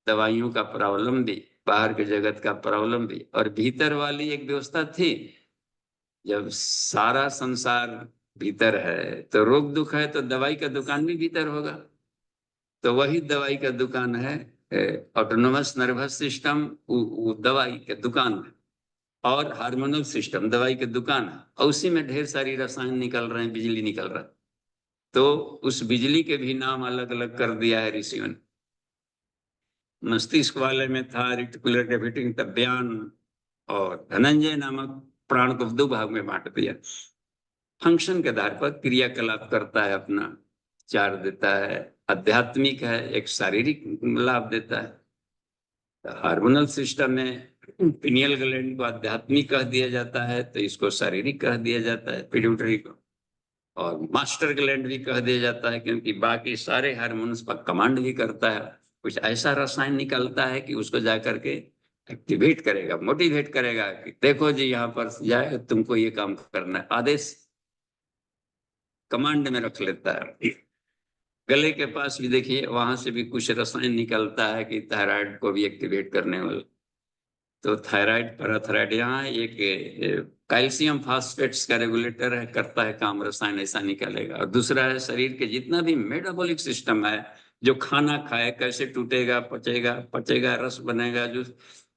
दवाइयों का प्रॉब्लम भी, बाहर के जगत का प्रॉब्लम भी, और भीतर वाली एक व्यवस्था थी, जब सारा संसार भीतर है तो रोग दुख है, तो दवाई का दुकान भी भीतर होगा, तो वही दवाई का दुकान है, ऑटोनोमस नर्वस सिस्टम, वो दवाई का दुकान है, और हार्मोनल सिस्टम दवाई की दुकान है, और उसी में ढेर सारी रसायन निकल रहे हैं, बिजली निकल रहा है, तो उस बिजली के भी नाम अलग अलग कर दिया है ऋषियों ने। मस्तिष्क वाले में था रेटिकुलर एक्टिवेटिंग तब्यान, और धनंजय नामक प्राण को 2 भाग में बांट दिया, फंक्शन के आधार पर क्रियाकलाप करता है अपना, चार देता है, आध्यात्मिक है, एक शारीरिक लाभ देता है। हार्मोनल सिस्टम में पिनियल ग्लैंड को आध्यात्मिक कह दिया जाता है, तो इसको शारीरिक कह दिया जाता है पिट्यूटरी को। और मास्टर ग्लैंड भी कह दिया जाता है, क्योंकि बाकी सारे हार्मोन्स पर कमांड भी करता है। कुछ ऐसा रसायन निकलता है कि उसको जाकर के एक्टिवेट करेगा, मोटिवेट करेगा कि देखो जी यहाँ पर जाए, तुमको ये काम करना है, आदेश कमांड में रख लेता है। गले के पास भी देखिए, वहां से भी कुछ रसायन निकलता है कि थायराइड को भी एक्टिवेट करने वाला। तो थायराइड, पैराथायराइड, यहाँ एक कैल्शियम फास्फेट्स का रेगुलेटर है, करता है काम, रसायन ऐसा निकलेगा। और दूसरा है शरीर के जितना भी मेटाबॉलिक सिस्टम है, जो खाना खाए कैसे टूटेगा, पचेगा, पचेगा रस बनेगा, जो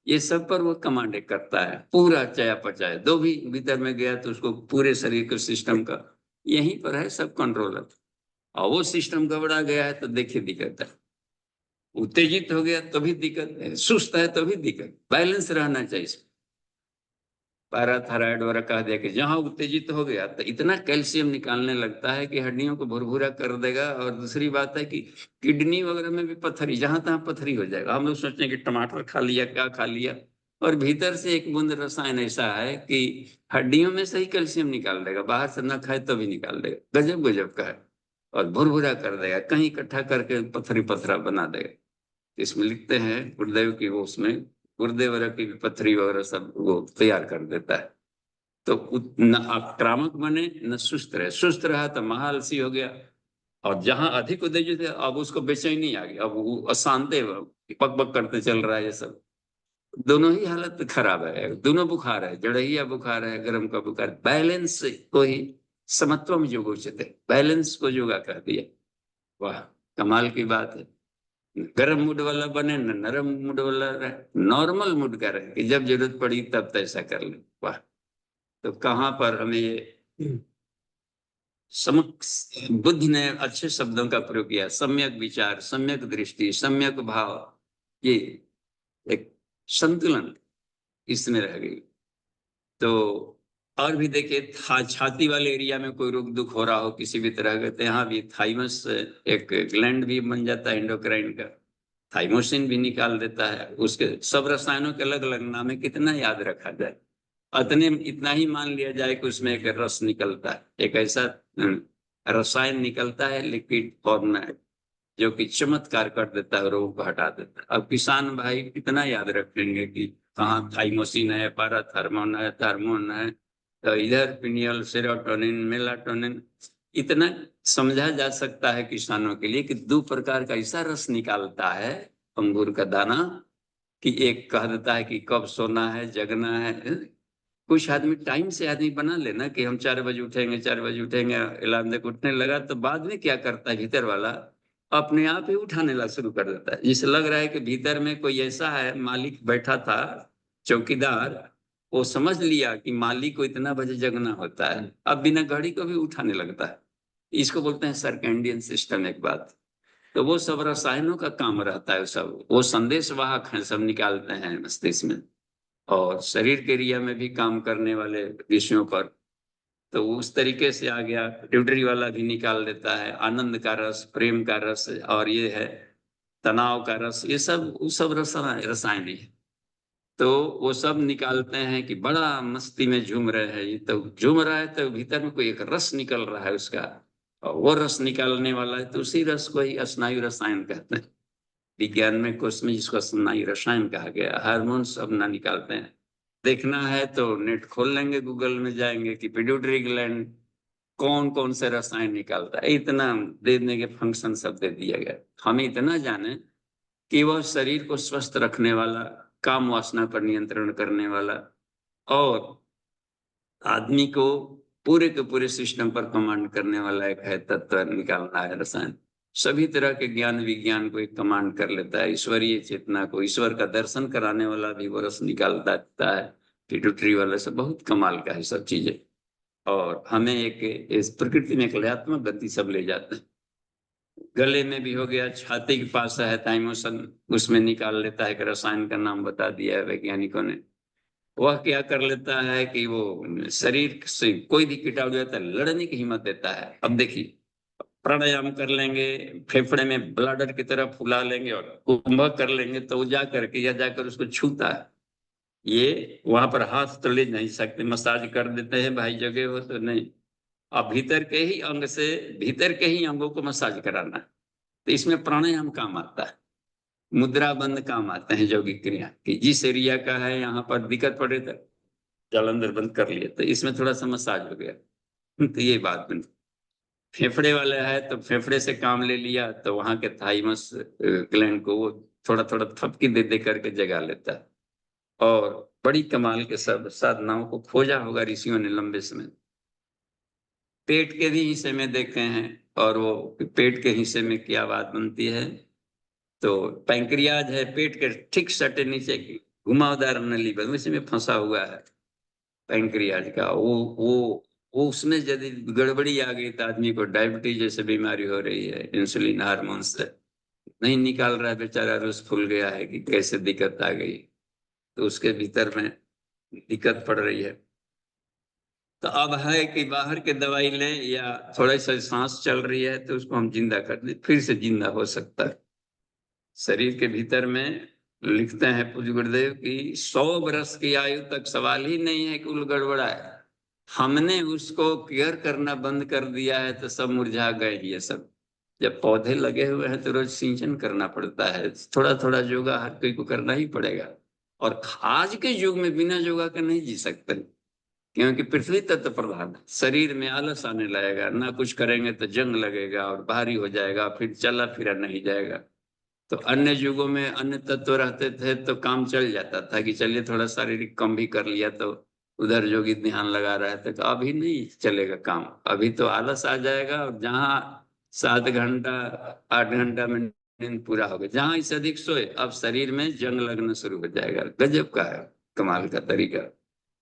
ये सब पर वो कमांड करता है। पूरा चया पचाए, दो भी भीतर में गया तो उसको पूरे शरीर के सिस्टम का यहीं पर है सब कंट्रोलर। और वो सिस्टम गड़बड़ा गया है तो देखिए दिक्कत है। उत्तेजित हो गया तो भी दिक्कत है, सुस्त है तो भी दिक्कत। बैलेंस रहना चाहिए। पैराथायराइड वगैरह कह दिया कि जहां उत्तेजित हो गया तो इतना कैल्शियम निकालने लगता है कि हड्डियों को भुरभुरा कर देगा। और दूसरी बात है कि किडनी वगैरह में भी पत्थरी, जहां तहां पत्थरी हो जाएगा। हम लोग सोचते हैं कि टमाटर खा लिया, क्या खा लिया, और भीतर से एक बूंद रसायन ऐसा है कि हड्डियों में से ही कैल्शियम निकाल देगा, बाहर से ना खाए तो भी निकाल देगा। गजब गजब का है। और भुरभुरा कर देगा, कहीं इकट्ठा करके पत्थरी पत्थरा बना देगा। इसमें लिखते हैं गुरुदेव की, वो उसमें गुरुदेव वगैरह की पथरी वगैरह सब वो तैयार कर देता है। तो न आक्रामक बने न सुस्त रहे। सुस्त रहा तो महाआलसी हो गया। और जहां अधिक उत्तेजित है, अब उसको बेचैनी आ गई, अब वो अशांत पक पक करते चल रहा है। ये सब दोनों ही हालत खराब है, दोनों बुखार है, जड़हिया बुखार है, गर्म का बुखार। बैलेंस को ही समत्वम योग उचित है, बैलेंस को योगा कर दिया। वाह, कमाल की बात है। गरम मूड वाला बने न नरम मूड वाला रहे, नॉर्मल मूड का रहे कि जब जरूरत पड़ी तब तो ऐसा कर ले। वाह। तो कहाँ पर हमें ये बुद्धि ने अच्छे शब्दों का प्रयोग किया। सम्यक विचार, सम्यक दृष्टि, सम्यक भाव, ये एक संतुलन इसमें रह गई। तो और भी देखिए, छाती वाले एरिया में कोई रोग दुख हो रहा हो किसी भी तरह का, तो यहाँ भी थाइमस एक ग्लैंड भी बन जाता है एंडोक्राइन का, थाइमोसिन भी निकाल देता है। उसके सब रसायनों के अलग अलग नाम है, कितना याद रखा जाए। अतने इतना ही मान लिया जाए कि उसमें एक रस निकलता है, एक ऐसा रसायन निकलता है लिक्विड फॉर्म में, जो कि चमत्कार कर देता है, रोग को हटा देता है। अब किसान भाई कितना याद रखेंगे कि कहाँ थाइमोसिन है, पैराथर्मोन है, थर्मोन है, तो इधर पिनियल, सेरोटोनिन, मेलाटोनिन। इतना समझा जा सकता है किसानों के लिए कि दो प्रकार का ऐसा रस निकालता है अंगूर का दाना, कि एक कह देता है कि कब सोना है, जगना है। कुछ आदमी टाइम से आदमी बना लेना कि हम 4 बजे उठेंगे, 4 बजे उठेंगे, अलार्म देकर उठने लगा, तो बाद में क्या करता है भीतर वाला, अपने आप ही उठाने लगा शुरू कर देता है। जिसे लग रहा है कि भीतर में कोई ऐसा है, मालिक बैठा था, चौकीदार, वो समझ लिया कि मालिक को इतना बजे जगना होता है, अब बिना घड़ी को भी उठाने लगता है। इसको बोलते हैं सर्कैंडियन सिस्टम। एक बात, तो वो सब रसायनों का काम रहता है, सब वो संदेश वाहक हैं, सब निकालते हैं मस्तिष्क में और शरीर के एरिया में भी काम करने वाले विषयों पर। तो उस तरीके से आ गया। ड्यूटरी वाला भी निकाल देता है आनंद का रस, प्रेम का रस, और ये है तनाव का रस। ये सब वो सब रसायन है। तो वो सब निकालते हैं कि बड़ा मस्ती में झूम रहे हैं। ये तो झूम रहा है तो भीतर में कोई एक रस निकल रहा है उसका, और वो रस निकालने वाला है, तो उसी रस को ही स्नायु रसायन कहते हैं। विज्ञान में कोर्स में जिसको स्नायु रसायन कहा गया। हार्मोन्स अपना निकालते हैं। देखना है तो नेट खोल लेंगे, गूगल में जाएंगे कि पिट्यूटरी ग्लैंड कौन कौन से रसायन निकालता है। इतना देने के फंक्शन सब दे दिया गया। हमें इतना जाने कि वह शरीर को स्वस्थ रखने वाला, काम वासना पर नियंत्रण करने वाला, और आदमी को पूरे के पूरे सिस्टम पर कमांड करने वाला एक है तत्व निकालना है रसायन। सभी तरह के ज्ञान विज्ञान को एक कमांड कर लेता है। ईश्वरीय चेतना को, ईश्वर का दर्शन कराने वाला भी वो रस निकालता है। पिट्यूटरी वाले से बहुत कमाल का है सब चीजें। और हमें एक इस प्रकृति में एक लयात्मक गति सब ले जाते हैं। गले में भी हो गया, छाती के पास है थाइमोसिन, उसमें निकाल लेता है। एक रसायन का नाम बता दिया है वैज्ञानिकों ने। वह क्या कर लेता है कि वो शरीर से कोई भी कीटाणु आता है, लड़ने की हिम्मत देता है। अब देखिए, प्राणायाम कर लेंगे, फेफड़े में ब्लडर की तरह फुला लेंगे और कुंभक कर लेंगे, तो वो जा करके या जाकर उसको छूता है, ये वहां पर हाथ तो ले नहीं सकते, मसाज कर देते हैं भाई जगह हो तो नहीं। अब भीतर के ही अंग से, भीतर के ही अंगों को मसाज कराना, तो इसमें प्राणायाम काम आता है, मुद्रा बंद काम आते हैं यौगिक क्रिया कि जिस एरिया का है यहाँ पर दिक्कत पड़े तो जालंधर बंद कर लिए, तो इसमें थोड़ा सा मसाज हो गया। तो ये बात बनी। फेफड़े वाले है तो फेफड़े से काम ले लिया, तो वहां के थाइमस ग्लैंड को वो थोड़ा थोड़ा थपकी दे दे करके जगा लेता है। और बड़ी कमाल के सब साधनाओं को खोजा होगा ऋषियों ने लंबे समय। पेट के भी हिस्से में देखे हैं, और वो पेट के हिस्से में क्या बात बनती है, तो पैंक्रियाज है पेट के ठीक सटे नीचे की घुमावदार नली पर, उसी में फंसा हुआ है पैंक्रियाज का। वो उसमें यदि गड़बड़ी आ गई तो आदमी को डायबिटीज जैसे बीमारी हो रही है, इंसुलिन हार्मोन से नहीं निकाल रहा है बेचारा, रोज फूल गया है कि कैसे दिक्कत आ गई, तो उसके भीतर में दिक्कत पड़ रही है। तो अब है कि बाहर के दवाई लें या थोड़ा सा सांस चल रही है तो उसको हम जिंदा कर दें, फिर से जिंदा हो सकता है। शरीर के भीतर में लिखते हैं पूज्य गुरुदेव की 100 वर्ष की आयु तक सवाल ही नहीं है कि उल गड़बड़ा है। हमने उसको केयर करना बंद कर दिया है तो सब मुरझा गए ये सब। जब पौधे लगे हुए हैं तो रोज सिंचन करना पड़ता है, थोड़ा थोड़ा योगा हर कोई को करना ही पड़ेगा। और आज के युग में बिना योगा के नहीं जी सकते, क्योंकि पृथ्वी तत्व प्रधान है। शरीर में आलस आने लगेगा, ना कुछ करेंगे तो जंग लगेगा और भारी हो जाएगा, फिर चला फिरा नहीं जाएगा। तो अन्य युगों में अन्य तत्व रहते थे तो काम चल जाता था कि चलिए थोड़ा शारीरिक कम भी कर लिया तो उधर योगी ध्यान लगा रहे थे, तो अभी नहीं चलेगा काम। अभी तो आलस आ जाएगा, और जहाँ 7 घंटा 8 घंटा में नींद पूरा हो गया, जहाँ इससे अधिक सोए अब शरीर में जंग लगना शुरू हो जाएगा। गजब का है, कमाल का तरीका।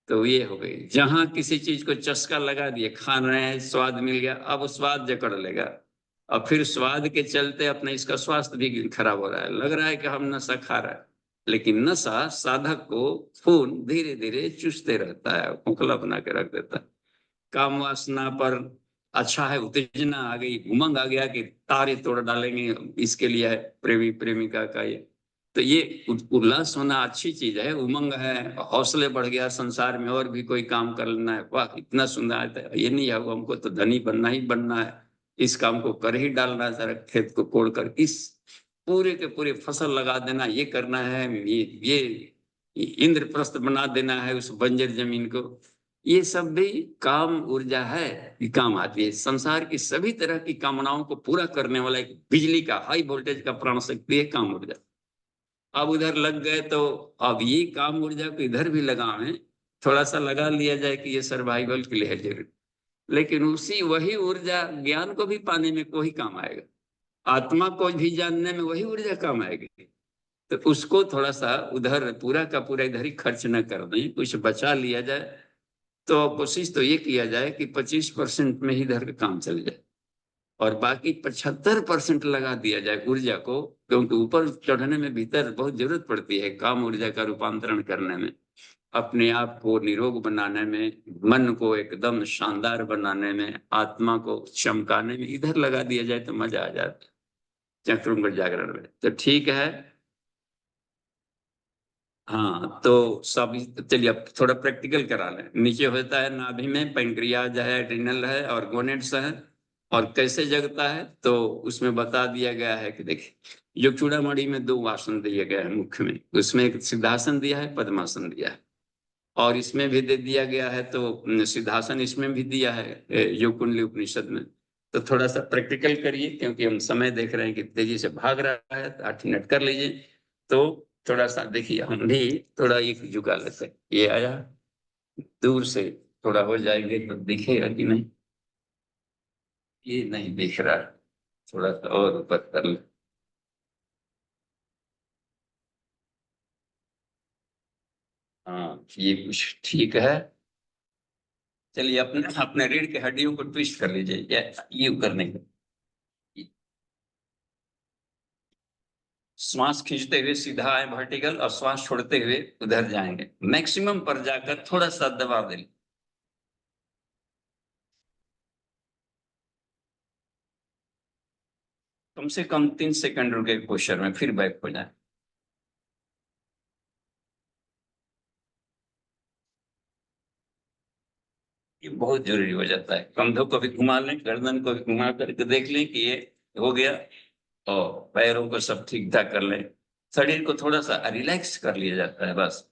तो ये हो गई, जहां किसी चीज को चस्का लगा दिए, खा रहे हैं स्वाद मिल गया, अब वो स्वाद जकड़ लेगा। अब फिर स्वाद के चलते अपने इसका स्वास्थ्य भी खराब हो रहा है, लग रहा है कि हम नशा खा रहा है, लेकिन नशा साधक को खून धीरे धीरे चूसते रहता है, खोखला बना के रख देता है। काम वासना पर अच्छा है, उत्तेजना आ गई, उमंग आ गया कि तारे तोड़ डालेंगे, इसके लिए है प्रेमी प्रेमिका का ये। तो ये उल्लास होना अच्छी चीज है, उमंग है, हौसले बढ़ गया, संसार में और भी कोई काम कर लेना है, वाह इतना सुंदर है, ये नहीं है हमको तो धनी बनना ही बनना है, इस काम को कर ही डालना है, सारा खेत को कोड़ कर इस पूरे के पूरे फसल लगा देना, ये करना है, ये इंद्रप्रस्थ बना देना है उस बंजर जमीन को। ये सब भी काम ऊर्जा है कि काम आती है। संसार की सभी तरह की कामनाओं को पूरा करने वाला एक बिजली का हाई वोल्टेज का प्राण शक्ति है काम ऊर्जा। अब उधर लग गए तो अब ये काम ऊर्जा को इधर भी लगावें, थोड़ा सा लगा लिया जाए कि ये सर्वाइवल के लिए है जरूरी, लेकिन उसी वही ऊर्जा ज्ञान को भी पाने में कोई काम आएगा, आत्मा को भी जानने में वही ऊर्जा काम आएगी। तो उसको थोड़ा सा उधर पूरा का पूरा इधर ही खर्च न कर दें, कुछ बचा लिया जाए। तो कोशिश तो ये किया जाए कि 25% में ही इधर का काम चल जाए, और बाकी 75% लगा दिया जाए ऊर्जा को, क्योंकि ऊपर चढ़ने में भीतर बहुत जरूरत पड़ती है काम ऊर्जा का रूपांतरण करने में, अपने आप को निरोग बनाने में, मन को एकदम शानदार बनाने में, आत्मा को चमकाने में इधर लगा दिया जाए तो मजा आ जाता है चक्रुंग जागरण में। तो ठीक है। हाँ तो सब, चलिए अब थोड़ा प्रैक्टिकल करा लें। नीचे होता है नाभि में पैंक्रियाज है, एड्रिनल है और गोनेड्स है। और कैसे जगता है तो उसमें बता दिया गया है कि देखिए योग चूड़ामणि में 2 आसन दिए गए हैं मुख्य में, उसमें एक सिद्धासन दिया है, पद्मासन दिया है, और इसमें भी दे दिया गया है। तो सिद्धासन इसमें भी दिया है योग कुंडली उपनिषद में। तो थोड़ा सा प्रैक्टिकल करिए, क्योंकि हम समय देख रहे हैं कि तेजी से भाग रहा है, तो 8 मिनट कर लीजिए। तो थोड़ा सा देखिए, हम भी थोड़ा एक झुका लेते हैं, ये आया दूर से, थोड़ा हो जाएंगे तो दिखेगा कि नहीं, ये नहीं दिख रहा है, थोड़ा सा और ऊपर कर ले। हाँ ये कुछ ठीक है। चलिए अपने अपने रीढ़ की हड्डियों को ट्विस्ट कर लीजिए, ये करने का, श्वास खींचते हुए सीधा आए वर्टिकल, और श्वास छोड़ते हुए उधर जाएंगे, मैक्सिमम पर जाकर थोड़ा सा दबाव दें। कम से कम 3 सेकंड रुके पोस्चर में, फिर बैक हो जाए। बहुत जरूरी हो जाता है। कंधों को भी घुमा लें, गर्दन को भी घुमा करके देख लें कि ये हो गया, और पैरों को सब ठीक ठाक कर लें, शरीर को थोड़ा सा रिलैक्स कर लिया जाता है बस।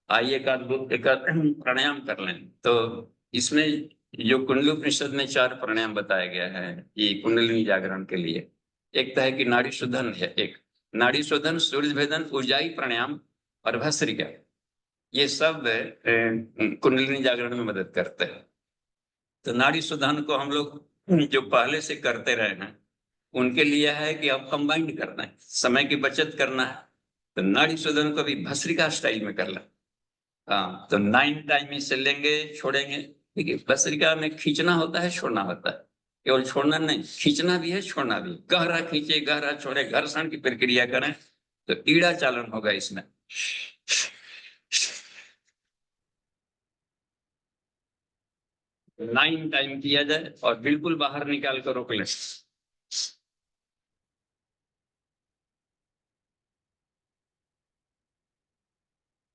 आइए एक आध प्राणायाम कर लें। तो इसमें जो कुंडली उपनिषद में 4 प्राणायाम बताया गया है ये कुंडलिनी जागरण के लिए। एक तो है कि नाड़ी शोधन है, एक नाड़ी शोधन, सूर्य भेदन, उज्जाई प्राणायाम और भस्त्रिका, ये सब कुंडलिनी जागरण में मदद करते हैं। तो नाड़ी शोधन को हम लोग जो पहले से करते रहे हैं उनके लिए है कि अब कंबाइंड करना है, समय की बचत करना है, तो नाड़ी शोधन को भी भस्त्रिका स्टाइल में करना। हाँ, तो 9 टाइम इसे लेंगे, छोड़ेंगे। देखिए भस्त्रिका में खींचना होता है, छोड़ना होता है, केवल छोड़ना नहीं, खींचना भी है, छोड़ना भी। गहरा खींचे, गहरा छोड़े, घर्षण की प्रक्रिया करें तो ईड़ा चालन होगा इसमें। 9 टाइम किया जाए और बिल्कुल बाहर निकाल कर रोक लें।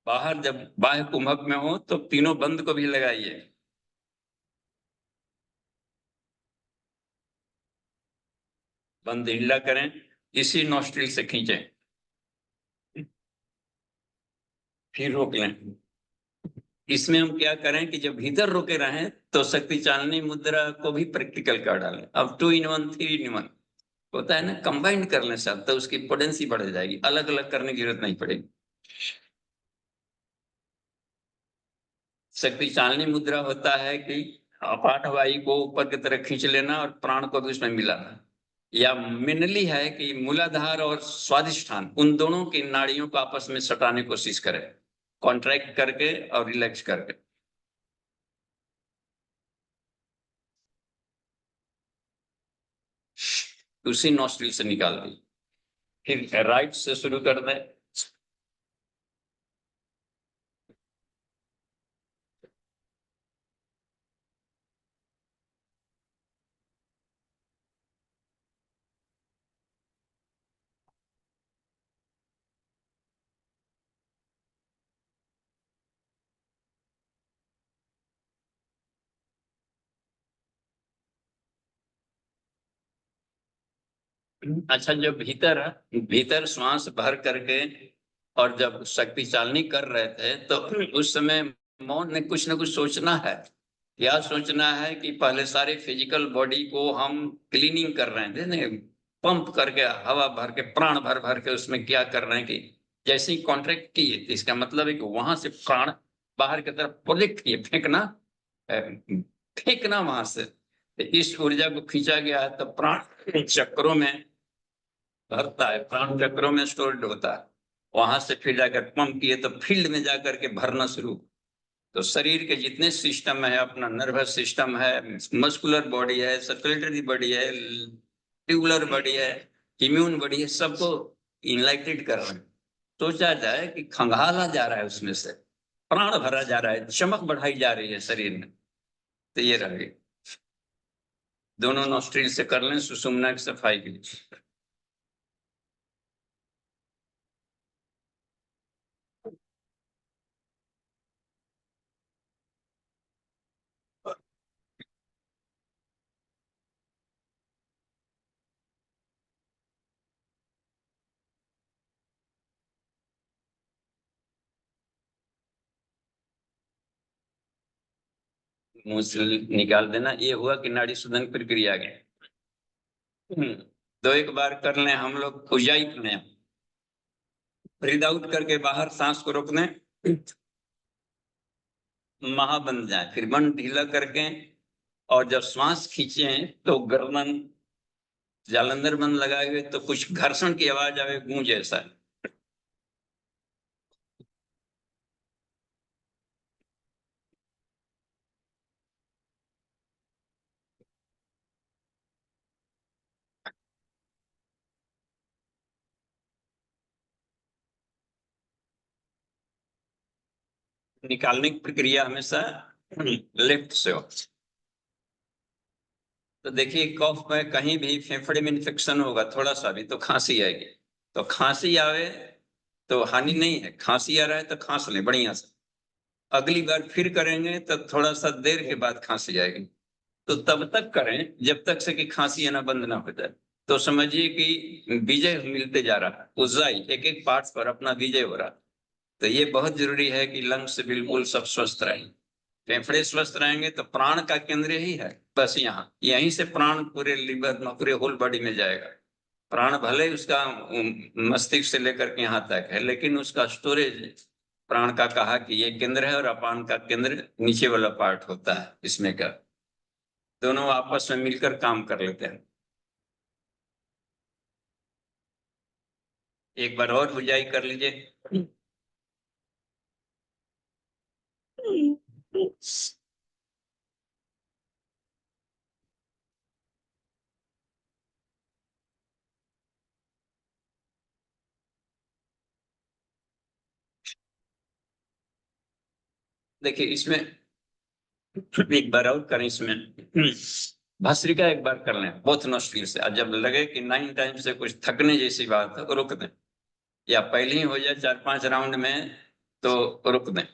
बाहर जब बाह्य कुंभक में हो तो तीनों बंद को भी लगाइए। बंद ढीला करें, इसी नोस्ट्रिल से खींचें, फिर रोक लें। इसमें हम क्या करें कि जब भीतर रोके रहें तो शक्ति चालनी मुद्रा को भी प्रैक्टिकल कर डालें। अब 2 in 1 3 in 1 होता है ना, कंबाइंड कर लें सब, तो उसकी पोटेंसी बढ़ जाएगी, अलग अलग करने की जरूरत नहीं पड़ेगी। शक्ति चालनी मुद्रा होता है कि अपान वायु को ऊपर की तरफ खींच लेना और प्राण को भी उसमें मिलाना, या मिनली है कि मूलाधार और स्वादिष्ठान उन दोनों की नाड़ियों को आपस में सटाने की कोशिश करें, कॉन्ट्रैक्ट करके और रिलैक्स करके। उसी नोस्ट्रिल से निकाल दी, फिर राइट से शुरू कर दें। अच्छा, जब भीतर भीतर श्वास भर करके और जब शक्ति चालनी कर रहे थे तो उस समय मौन में कुछ ना कुछ सोचना है। क्या सोचना है कि पहले सारे फिजिकल बॉडी को हम क्लीनिंग कर रहे हैं, पंप करके हवा भर के, प्राण भर भर के उसमें क्या कर रहे हैं कि जैसे ही कॉन्ट्रैक्ट किए तो इसका मतलब है कि वहां से प्राण बाहर की तरफ प्रोजेक्ट किए, फेंकना वहां से। तो इस ऊर्जा को खींचा गया है तो प्राण चक्रों में भरता है, प्राण चक्रों में स्टोर्ड होता है। वहां से फिर जाकर पंप किए तो फील्ड में जाकर के भरना शुरू। तो शरीर के जितने सिस्टम है, अपना नर्वस सिस्टम है, मस्कुलर बॉडी है, सर्कुलेटरी बॉडी है, ट्यूबुलर बॉडी है, इम्यून बॉडी है, सबको इनलाइटेड कर रहे हैं। सोचा जाए कि खंगाला जा रहा है, उसमें से प्राण भरा जा रहा है, चमक बढ़ाई जा रही है शरीर में। तो ये रहे, दोनों नोस्ट्रिल से कर लें सुषुम्ना की सफाई के लिए। मुंह से निकाल देना, ये हुआ कि नाड़ी शोधन प्रक्रिया गई। दो एक बार कर लें हम लोग उज्जाई प्राणायाम। ब्रीद आउट करके बाहर सांस को रोक दें, महा बन जाए, फिर मन ढीला करके, और जब श्वास खींचे तो गर्दन जालंधर बंद लगाए हुए तो कुछ घर्षण की आवाज आवे, गूंज ऐसा। निकालने की प्रक्रिया हमेशा लेफ्ट से हो। तो देखिए कफ में कहीं भी फेफड़े में इन्फेक्शन होगा थोड़ा सा भी तो खांसी आएगी। तो खांसी आवे तो हानि नहीं है, खांसी आ रहा है तो खांस ले बढ़िया से, अगली बार फिर करेंगे तो थोड़ा सा देर के बाद खांसी आएगी, तो तब तक करें जब तक से कि खांसी आना बंद ना हो जाए। तो समझिए कि विजय मिलते जा रहा है, ऊर्जाई एक एक पार्ट पर अपना विजय हो रहा है। तो ये बहुत जरूरी है कि लंग्स बिल्कुल सब स्वस्थ रहें, फेफड़े स्वस्थ रहेंगे तो प्राण का केंद्र यही है, बस यहाँ यहीं से प्राण पूरे लिवर में पूरे होल बॉडी में जाएगा। प्राण भले उसका मस्तिष्क से लेकर के यहाँ तक है, लेकिन उसका स्टोरेज प्राण का कहा कि ये केंद्र है और अपान का केंद्र नीचे वाला पार्ट होता है इसमें का। दोनों आपस में मिलकर काम कर लेते हैं। एक बार और बुझाई कर लीजिए। देखिए इसमें एक बार और करें, इसमें भस्त्रिका एक बार कर लें बोथ नोस्ट्रिल से, और जब लगे कि 9 टाइम से कुछ थकने जैसी बात है रुक दें, या पहले ही हो जाए 4-5 राउंड में तो रुक दें।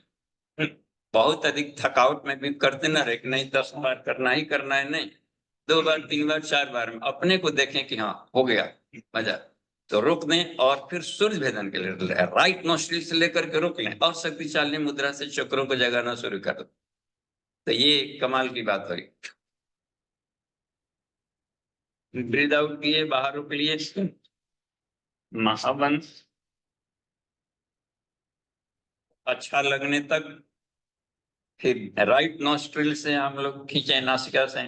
बहुत अधिक थकावट में भी करते ना रहे कि नहीं 10 बार करना ही करना है, नहीं 2 बार 3 बार 4 बार में अपने को देखें कि हाँ हो गया मजा, तो रोक दें और फिर सूर्य भेदन के लिए राइट नोस्ट्रिल से लेकर के रोक लें और शक्तिशाली मुद्रा से चक्रों को जगाना शुरू कर दो। तो ये कमाल की बात हुई। ब्रीद आउट किए, बाहर रोक लिए, महाबंद अच्छा लगने तक, फिर राइट नॉस्ट्रिल से हम लोग खींचे नासिका से,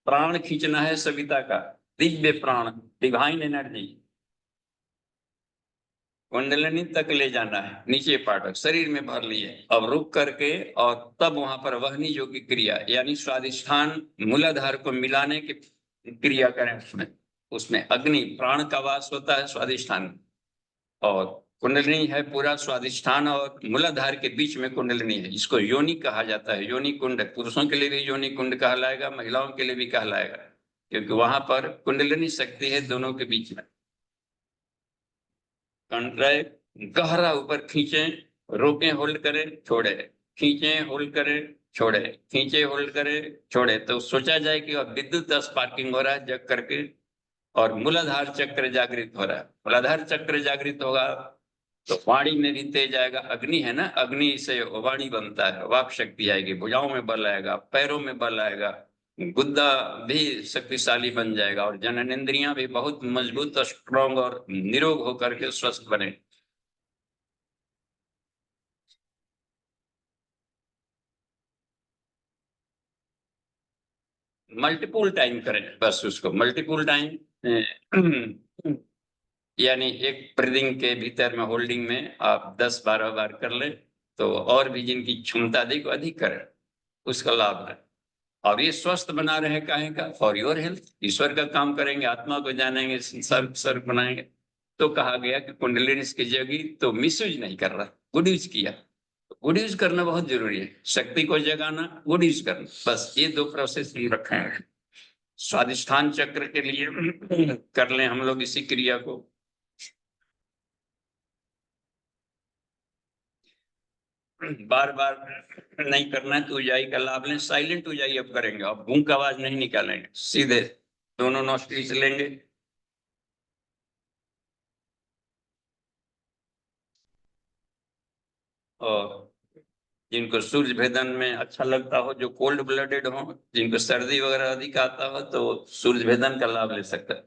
प्राण खींचना है सविता का, दिव्य प्राण, डिवाइन एनर्जी कुंडलिनी तक ले जाना है, नीचे पाठक शरीर में भर लिए, अब रुक करके और तब वहां पर वहनी योगी क्रिया यानी स्वादिष्ठान मूलाधार को मिलाने की क्रिया करें। उसमें उसमें अग्नि प्राण का वास होता है स्वादिष्ठान, और कुंडलिनी है पूरा स्वादिष्ठान और मूलाधार के बीच में कुंडलिनी है, इसको योनि कहा जाता है। योनि कुंड पुरुषों के लिए भी योनि कुंड कहलाएगा, महिलाओं के लिए भी कहलाएगा, क्योंकि वहां पर कुंडलिनी शक्ति है दोनों के बीच में। कंट्राय गहरा ऊपर खींचे, रोके होल्ड करें छोड़े, खींचे होल्ड करें छोड़े, खींचे होल्ड करें छोड़े, तो सोचा जाए कि अब विद्युत स्पार्किंग हो रहा है जग करके और मूलाधार चक्र जागृत हो रहा है। मूलाधार चक्र जागृत होगा तो वाणी में भी तेज आएगा, अग्नि है ना, अग्नि से वाणी बनता है, वाक शक्ति आएगी, भुजाओं में बल आएगा, पैरों में बल आएगा, गुद्दा भी शक्तिशाली बन जाएगा और जननेंद्रियां भी बहुत मजबूत स्ट्रॉन्ग और निरोग होकर के स्वस्थ बने। मल्टीपुल टाइम करें, बस उसको मल्टीपुल टाइम यानी एक ब्रीदिंग के भीतर में होल्डिंग में आप 10-12 बार कर लें, तो और भी जिनकी क्षमता अधिक अधिक करें उसका लाभ है। और ये स्वस्थ बना रहे काहे का, फॉर योर हेल्थ, ईश्वर का काम करेंगे, आत्मा को जानेंगे, संसार सर्ग बनाएंगे। तो कहा गया कि कुंडलिनी की जगी तो मिसयूज नहीं कर रहा, गुड यूज किया। गुड यूज करना बहुत जरूरी है, शक्ति को जगाना, गुड यूज करना, बस ये 2 प्रोसेस ही रखे हैं। स्वादिष्ठान चक्र के लिए कर लें हम लोग इसी क्रिया को। बार बार नहीं करना है तो ऊंचाई का लाभ लें, साइलेंट ऊंचाई अब करेंगे, अब भूख आवाज नहीं निकालेंगे, सीधे दोनों नोस्ट्रिल से लेंगे और जिनको सूर्य भेदन में अच्छा लगता हो, जो कोल्ड ब्लडेड हो, जिनको सर्दी वगैरह अधिक आता हो, तो सूर्य भेदन का लाभ ले सकता है।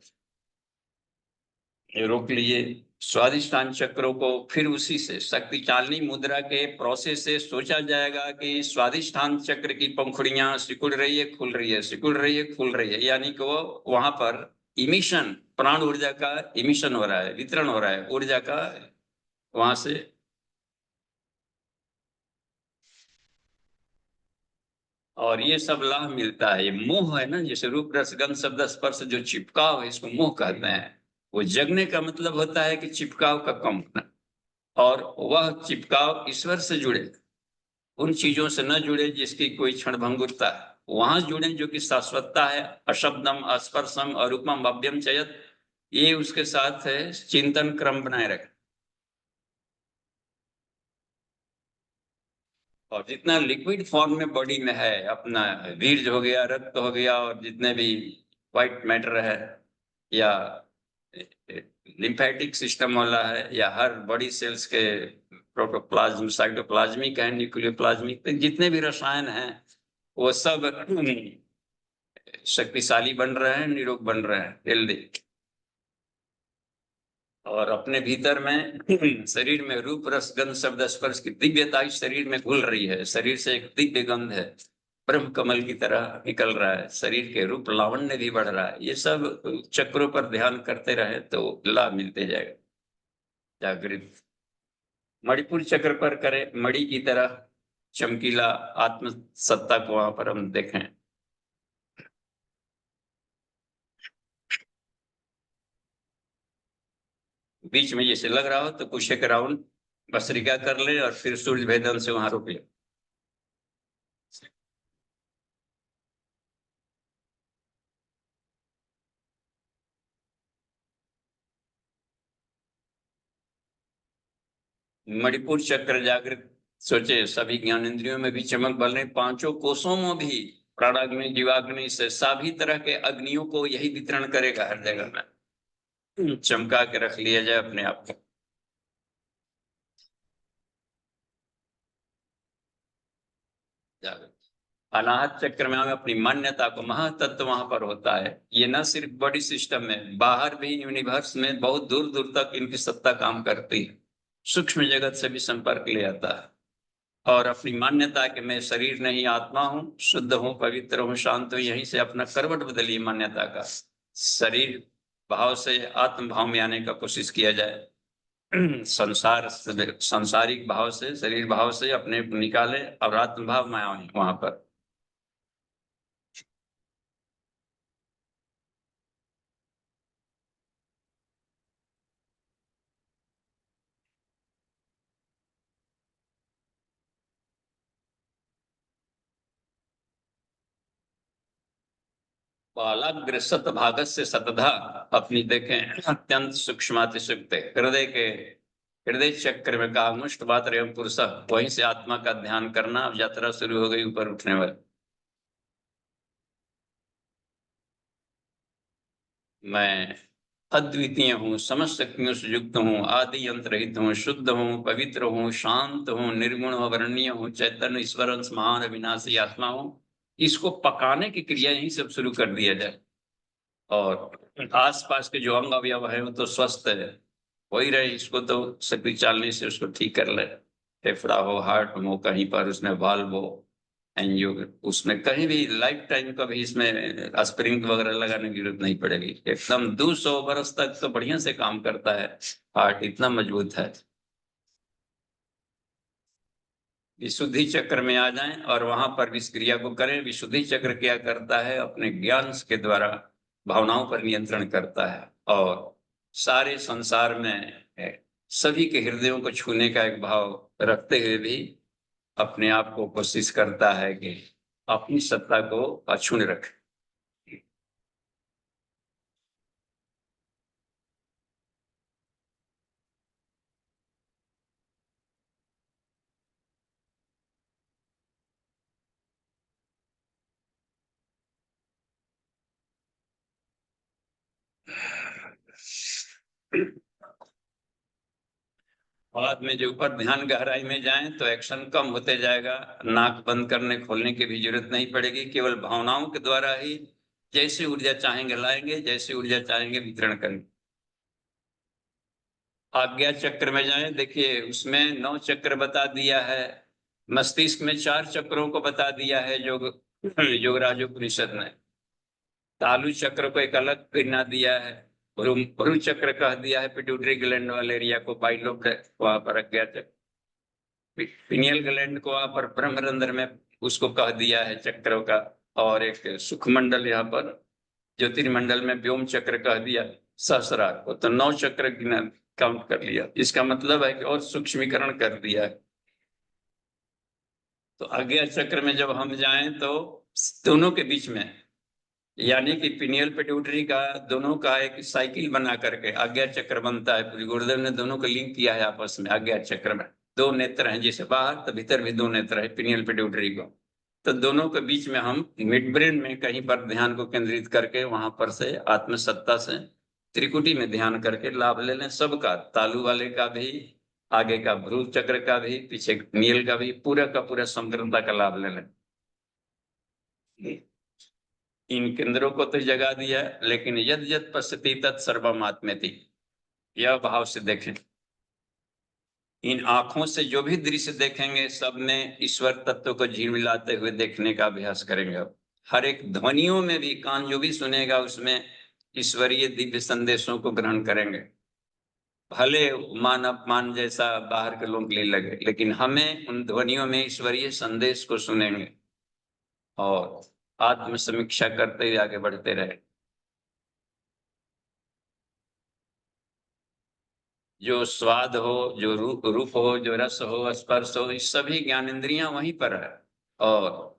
ये रोक लिए स्वादिष्ठान चक्रों को, फिर उसी से शक्ति चालनी मुद्रा के प्रोसेस से सोचा जाएगा कि स्वादिष्ठान चक्र की पंखुड़ियां सिकुड़ रही है खुल रही है, सिकुड़ रही है खुल रही है, यानी कि वो वहां पर इमिशन, प्राण ऊर्जा का इमिशन हो रहा है, वितरण हो रहा है ऊर्जा का वहां से। और ये सब लाभ मिलता है, ये मोह है ना, जैसे रूप रस गंध शब्द स्पर्श जो चिपकाव है इसको मोह कहते हैं। वो जगने का मतलब होता है कि चिपकाव का कम होना, और वह चिपकाव ईश्वर से जुड़े, उन चीजों से न जुड़े जिसकी कोई क्षण भंगुरता है, वहां जुड़े जो कि शाश्वतता है, अशब्दम अस्पर्शम अरूपम अव्यम चयत, ये उसके साथ है चिंतन क्रम बनाए रखें। और जितना लिक्विड फॉर्म में बॉडी में है, अपना वीर्य हो गया, रक्त हो गया, और जितने भी व्हाइट मैटर है, या लिम्फेटिक सिस्टम वाला है, या हर बॉडी सेल्स के प्रोटोप्लाज्म, साइटोप्लाज्मिक है, न्यूक्लियोप्लाज्मिक, जितने भी रसायन हैं वो सब शक्तिशाली बन रहे हैं, निरोग बन रहे हैं, हेल्दी। और अपने भीतर में शरीर में रूप रस गंध शब्द स्पर्श की दिव्यता इस शरीर में घुल रही है। शरीर से एक दिव्य गंध है, ब्रह्म कमल की तरह निकल रहा है। शरीर के रूप लावण्य भी बढ़ रहा है। ये सब चक्रों पर ध्यान करते रहे तो लाभ मिलते जाएगा। जागृत मणिपुर चक्र पर करें, मणि की तरह चमकीला आत्म सत्ता को वहां पर हम देखें। बीच में जैसे लग रहा हो तो कुछ एक राउंड भस्त्रिका कर ले और फिर सूर्य भेदन से वहां रोक ले। मणिपुर चक्र जागृत सोचे, सभी ज्ञान इंद्रियों में भी चमक बने, पांचों कोषों में भी प्राणाग्नि जीवाग्नि से सभी तरह के अग्नियों को यही वितरण करेगा हर जगह में। चमका के रख लिया जाए अपने आप को। जागृत अनाहत चक्र में हमें अपनी मान्यता को, महातत्व वहां पर होता है। ये न सिर्फ बॉडी सिस्टम में, बाहर भी यूनिवर्स में बहुत दूर दूर तक इनकी सत्ता काम करती है। सूक्ष्म जगत से भी संपर्क ले आता है। और अपनी मान्यता कि मैं शरीर नहीं आत्मा हूँ, शुद्ध हूँ, पवित्र हूँ, शांत हूँ, यहीं से अपना करवट बदलिए मान्यता का। शरीर भाव से आत्म भाव में आने का कोशिश किया जाए। सांसारिक भाव से, शरीर भाव से अपने निकाले और आत्म भाव में आए वहां पर। बालाग्र सत भागस्य शतधा, अपनी देखें अत्यंत सूक्ष्माति सूक्ष्म हृदय के, हृदय चक्र में का मुष्ट मात्र एवं पुरुष, वहीं से आत्मा का ध्यान करना। यात्रा शुरू हो गई ऊपर उठने वाली। मैं अद्वितीय हूँ, समस्त शक्तियों से युक्त हूँ, आदि अंत रहित हूँ, शुद्ध हूँ, पवित्र हूँ, शांत हूँ, निर्गुण अवर्णनीय हूँ, चैतन्य ईश्वर अंश महान अविनाशी आत्मा हूँ। इसको पकाने की क्रिया यही सब शुरू कर दिया जाए। और आसपास के जो अंग अवयव है वो तो स्वस्थ है, वही रहे। इसको तो शक्ति चालने से उसको ठीक कर ले। फेफड़ा हो, हार्ट हो, कहीं पर उसमें वाल्व हो, एनजीओ, उसमें कहीं भी लाइफ टाइम का भी इसमें स्प्रिंग वगैरह लगाने की जरूरत नहीं पड़ेगी। एकदम 200 बरस तक तो बढ़िया से काम करता है। हार्ट इतना मजबूत है। विशुद्धि चक्र में आ जाएं और वहां पर इस क्रिया को करें। विशुद्धि चक्र क्या करता है? अपने ज्ञान के द्वारा भावनाओं पर नियंत्रण करता है, और सारे संसार में सभी के हृदयों को छूने का एक भाव रखते हुए भी अपने आप को कोशिश करता है कि अपनी सत्ता को अक्षुण्ण रखे। बाद में जो ऊपर ध्यान गहराई में जाएं तो एक्शन कम होते जाएगा। नाक बंद करने खोलने की भी जरूरत नहीं पड़ेगी। केवल भावनाओं के द्वारा ही जैसी ऊर्जा चाहेंगे लाएंगे, जैसी ऊर्जा चाहेंगे वितरण करेंगे। आज्ञा चक्र में जाएं, देखिए उसमें 9 चक्र बता दिया है। मस्तिष्क में 4 चक्रों को बता दिया है योगराज उपनिषद ने। तालु चक्र को एक अलग गिना दिया है। भ्रू चक्र कह दिया है पिट्यूटरी ग्लैंड वाले एरिया को, बाइलोब वहां पर अज्ञा चक्र। पिनियल ग्लैंड को वहां पर ब्रह्मरंध्र में उसको कह दिया है चक्रों का। और एक सुखमंडल यहाँ पर ज्योतिर्मंडल में व्योम चक्र कह दिया सहस्रार को। तो 9 चक्र गिना, काउंट कर लिया। इसका मतलब है कि और सूक्ष्मीकरण कर दिया है। तो आज्ञा चक्र में जब हम जाएं तो दोनों के बीच में, यानी कि पिनियल पिट्यूटरी का दोनों का एक साइकिल बना करके आज्ञा चक्र बनता है। पूरी गुरुदेव ने दोनों को लिंक किया है आपस में आज्ञा चक्र में। दो नेत्र हैं, जैसे बाहर तो भीतर भी दो नेत्र है पिनियल पिट्यूटरी को, तो दोनों के बीच में हम मिड ब्रेन में कहीं पर ध्यान को केंद्रित करके वहां पर से आत्मसत्ता से त्रिकुटी में ध्यान करके लाभ ले लें सबका, तालु वाले का भी, आगे का भ्रू चक्र का भी, पीछे नील का भी, पूरा का पूरा समग्रता का लाभ ले लें। इन केंद्रों को तो जगा दिया, लेकिन यद यद पश्यति तत्सर्वम् आत्मेति, यह भाव से देखें। इन आंखों से जो भी दृश्य देखेंगे सब में ईश्वर तत्व को झिलमिलाते हुए देखने का अभ्यास करेंगे। अब हर एक ध्वनियों में भी कान जो भी सुनेगा उसमें ईश्वरीय दिव्य संदेशों को ग्रहण करेंगे। भले मान अपमान जैसा बाहर के लोगों के लिए लगे, लेकिन हमें उन ध्वनियों में ईश्वरीय संदेश को सुनेंगे और आत्म समीक्षा करते हुए आगे बढ़ते रहे। जो स्वाद हो, जो रूप हो, जो रस हो, स्पर्श हो, इस सभी ज्ञानेंद्रियां वहीं पर है। और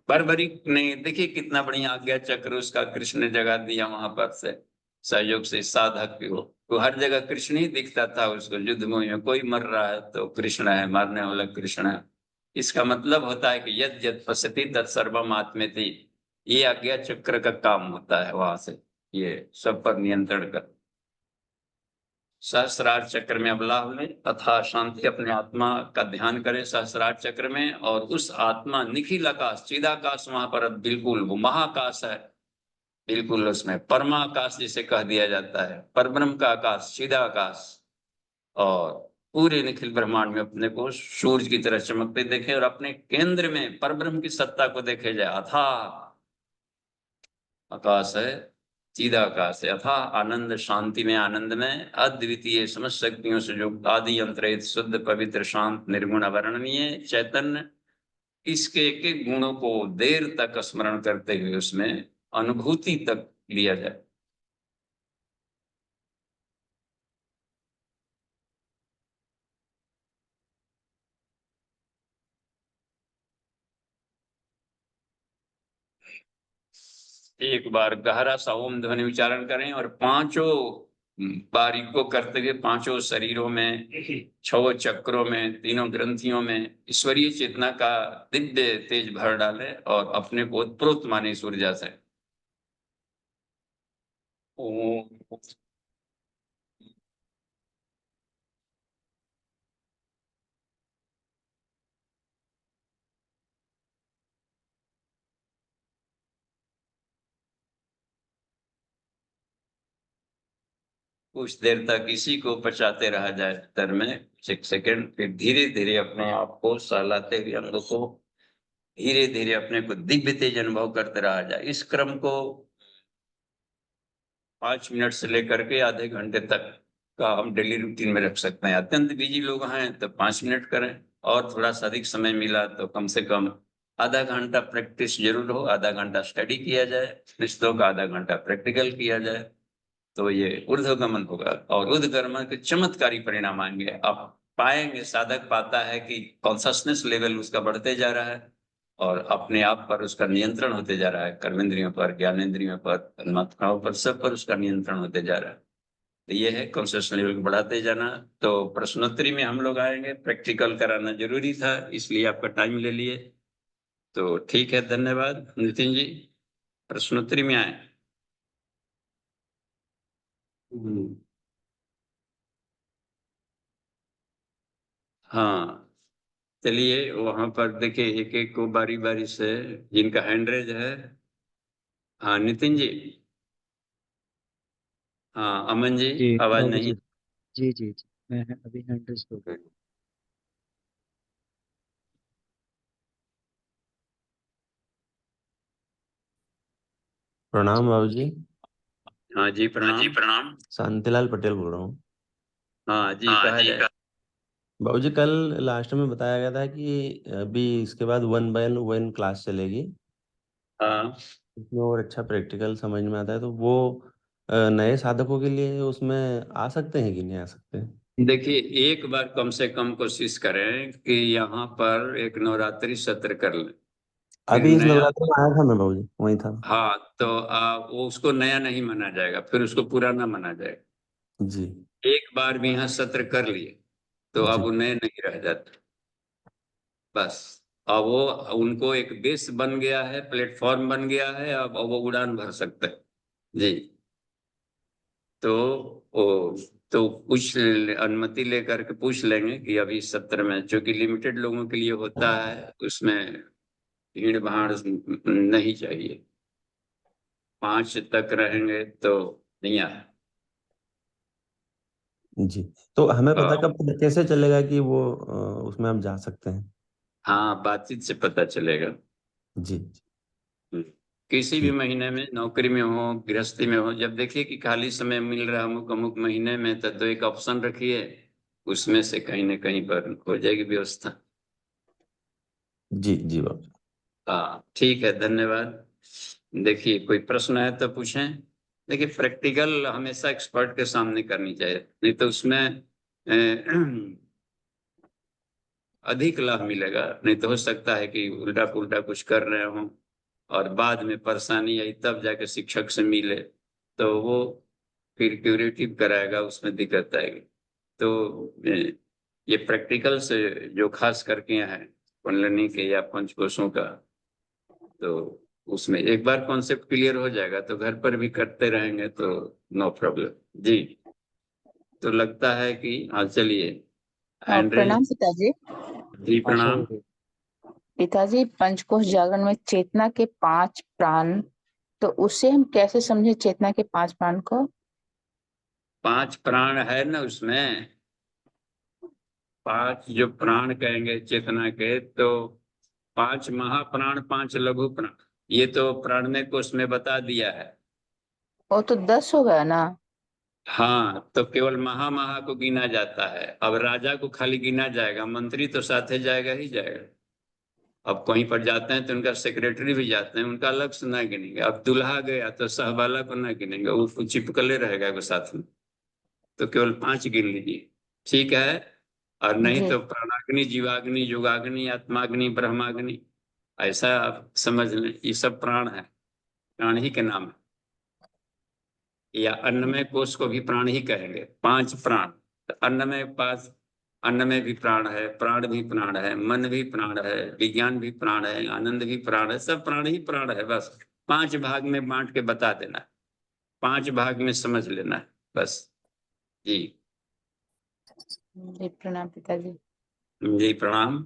बर्बरी ने देखिए कितना बढ़िया आज्ञा चक्र उसका कृष्ण ने जगा दिया वहां पर से सहयोग से साधक की हो, तो हर जगह कृष्ण ही दिखता था उसको। युद्ध में कोई मर रहा है तो कृष्ण है, मारने वाला कृष्ण है। इसका मतलब होता है कि यद यद पश्यति तत्सर्वम् आत्मेति, ये आज्ञा चक्र का काम होता है वहां से, ये सब पर नियंत्रण कर। सहस्रार चक्र में अब लाभ लें तथा शांति अपने आत्मा का ध्यान करें सहस्रार चक्र में, और उस आत्मा निखिल आकाश चिदाकाश वहां पर बिल्कुल वो महाकाश है, बिल्कुल उसमें परमाकाश जिसे कह दिया जाता है, परब्रह्म का आकाश चिदाकाश। और पूरे निखिल ब्रह्मांड में अपने को सूर्य की तरह चमकते देखें और अपने केंद्र में परब्रह्म की सत्ता को देखे जाए। अथाह आकाश है, चिदाकाश है, अथाह आनंद शांति में, आनंद में अद्वितीय समस्त शक्तियों से जो आदि अंतरहित शुद्ध पवित्र शांत निर्गुण अवर्णनीय चैतन्य, इसके एक एक गुणों को देर तक स्मरण करते हुए उसमें अनुभूति तक लिया जाए। एक बार गहरा सा ओम ध्वनि उच्चारण करें और पांचों बारी को करते हुए पांचों शरीरों में, छह चक्रों में, तीनों ग्रंथियों में ईश्वरीय चेतना का दिव्य तेज भर डालें और अपने को उत्प्रोत माने इस ऊर्जा से। ओम। कुछ देर तक इसी को पचाते रहा जाए भीतर में, 1 सेकेंड, फिर धीरे धीरे अपने आप को सहलाते हुए अंग को धीरे धीरे अपने को दिव्य तेज अनुभव करते रहा जाए। इस क्रम को 5 मिनट से लेकर के आधे घंटे तक का हम डेली रूटीन में रख सकते हैं। अत्यंत बिजी लोग हैं तो 5 मिनट करें, और थोड़ा सा अधिक समय मिला तो कम से कम आधा घंटा प्रैक्टिस जरूर हो, आधा घंटा स्टडी किया जाए, रिश्तों का आधा घंटा प्रैक्टिकल किया जाए, तो ये ऊर्ध्वगमन होगा और ऊर्ध्वगमन के चमत्कारी परिणाम आएंगे। आप पाएंगे, साधक पाता है कि कॉन्शसनेस लेवल उसका बढ़ते जा रहा है और अपने आप पर उसका नियंत्रण होते जा रहा है, कर्मेंद्रियों पर, ज्ञानेंद्रियों पर, तन्मात्राओं पर, सब पर उसका नियंत्रण होते जा रहा है। तो ये है कॉन्शस लेवल को बढ़ाते जाना। तो प्रश्नोत्तरी में हम लोग आएंगे, प्रैक्टिकल कराना जरूरी था इसलिए आपका टाइम ले लिए, तो ठीक है, धन्यवाद नितिन जी। प्रश्नोत्तरी में आए। हाँ, चलिए वहां पर देखिए एक एक को बारी बारी से, जिनका हैंड रेज है। हाँ नितिन जी। हाँ अमन जी, जी आवाज बाबू नहीं। जी। जी जी जी, मैं अभी हैंड रेस कर। प्रणाम बाबू जी। हाँ जी हाँ जी प्रणाम। प्रणाम। शांतिलाल पटेल बोल रहा हूँ। हाँ जी हाँ कहा जी जाए। बाबू जी, कल लास्ट में बताया गया था कि अभी इसके बाद 1 by 1 क्लास चलेगी, हाँ उसमें और अच्छा प्रैक्टिकल समझ में आता है, तो वो नए साधकों के लिए उसमें आ सकते हैं कि नहीं आ सकते? देखिए, एक बार कम से कम कोशिश करें कि यहाँ पर एक नवरात्रि सत्र कर लें, फिर अभी इस नया। नवरात्र में आया था मैं बाबू जी, वही था। हाँ तो वो उसको नया नहीं माना जाएगा, फिर उसको पुराना माना जाएगा। जी। एक बार भी यहाँ सत्र कर लिए तो अब जी। उन्हें नहीं रह जाता। बस अब वो उनको एक बेस बन गया है, प्लेटफॉर्म बन गया है, अब वो उड़ान भर सकते हैं। जी। तो ओ तो पूछ अनुमति लेकर के पूछ लेंगे कि अभी इस सत्र में, चूंकि लिमिटेड लोगों के लिए होता है, उसमें भीड़ भाड़ नहीं चाहिए। 5 तक रहेंगे तो नहीं आए। जी। तो हमें पता हाँ, कब कैसे चलेगा कि वो उसमें हम जा सकते हैं? हाँ, बातचीत से पता चलेगा। जी। किसी भी ठीक। महीने में, नौकरी में हो, गृहस्थी में हो, जब देखिए कि खाली समय मिल रहा है अमुक अमुक महीने में, तो एक ऑप्शन रखिए, उसमें से कहीं न कहीं पर हो जाएगी व्यवस्था। जी, जी बाबू। हाँ, ठीक है, धन्यवाद। देखिए, कोई प्रश्न है तो पूछें। देखिए, प्रैक्टिकल हमेशा एक्सपर्ट के सामने करनी चाहिए, नहीं तो उसमें अधिक लाभ मिलेगा। नहीं तो हो सकता है कि उल्टा पुल्टा कुछ कर रहे हो और बाद में परेशानी आई, तब जाके शिक्षक से मिले तो वो फिर क्यूरेटिव कराएगा, उसमें दिक्कत आएगी। तो ये प्रैक्टिकल से जो खास करके है कुंडलिनी के या पंचकोशों का, तो उसमें एक बार कॉन्सेप्ट क्लियर हो जाएगा तो घर पर भी करते रहेंगे तो नो प्रॉब्लम। जी। तो लगता है कि हाँ, चलिए। एंड्रे प्रणाम पिताजी। जी, आशा प्रणाम। हो गई। पिताजी, पंचकोश जागरण में चेतना के 5 प्राण, तो उससे हम कैसे समझे चेतना के 5 प्राण को? 5 प्राण है ना उसमें। 5 जो प्राण कहेंगे चेतना के, तो 5 महाप्राण, 5 लघु प्राण, ये तो प्राणमय कोश में बता दिया है। वो तो 10 हो गया ना। हाँ, तो केवल महा को गिना जाता है। अब राजा को खाली गिना जाएगा, मंत्री तो साथे जाएगा ही जाएगा। अब कहीं पर जाते हैं तो उनका सेक्रेटरी भी जाते हैं, उनका अलग से ना गिनेंगे। अब दूल्हा गया तो सहबाला को ना गिनेंगे, वो चिपकले रहेगा वो साथ में। तो केवल 5 गिन लीजिए, ठीक है। और नहीं जी। तो प्राणाग्नि, जीवाग्नि, योगाग्नि, आत्माग्नि, ब्रह्माग्नि, ऐसा आप समझ लें। ये सब प्राण है, प्राण ही के नाम है। या अन्नमय कोश को भी प्राण ही कहेंगे। 5 प्राण, तो अन्नमय पास, अन्न में भी प्राण है, प्राण भी प्राण है, मन भी प्राण है, विज्ञान भी प्राण है, आनंद भी प्राण है, सब प्राण ही प्राण है। बस 5 भाग में बांट के बता देना है, 5 भाग में समझ लेना है बस। जी। जी प्रणाम पिताजी। जी, प्रणाम।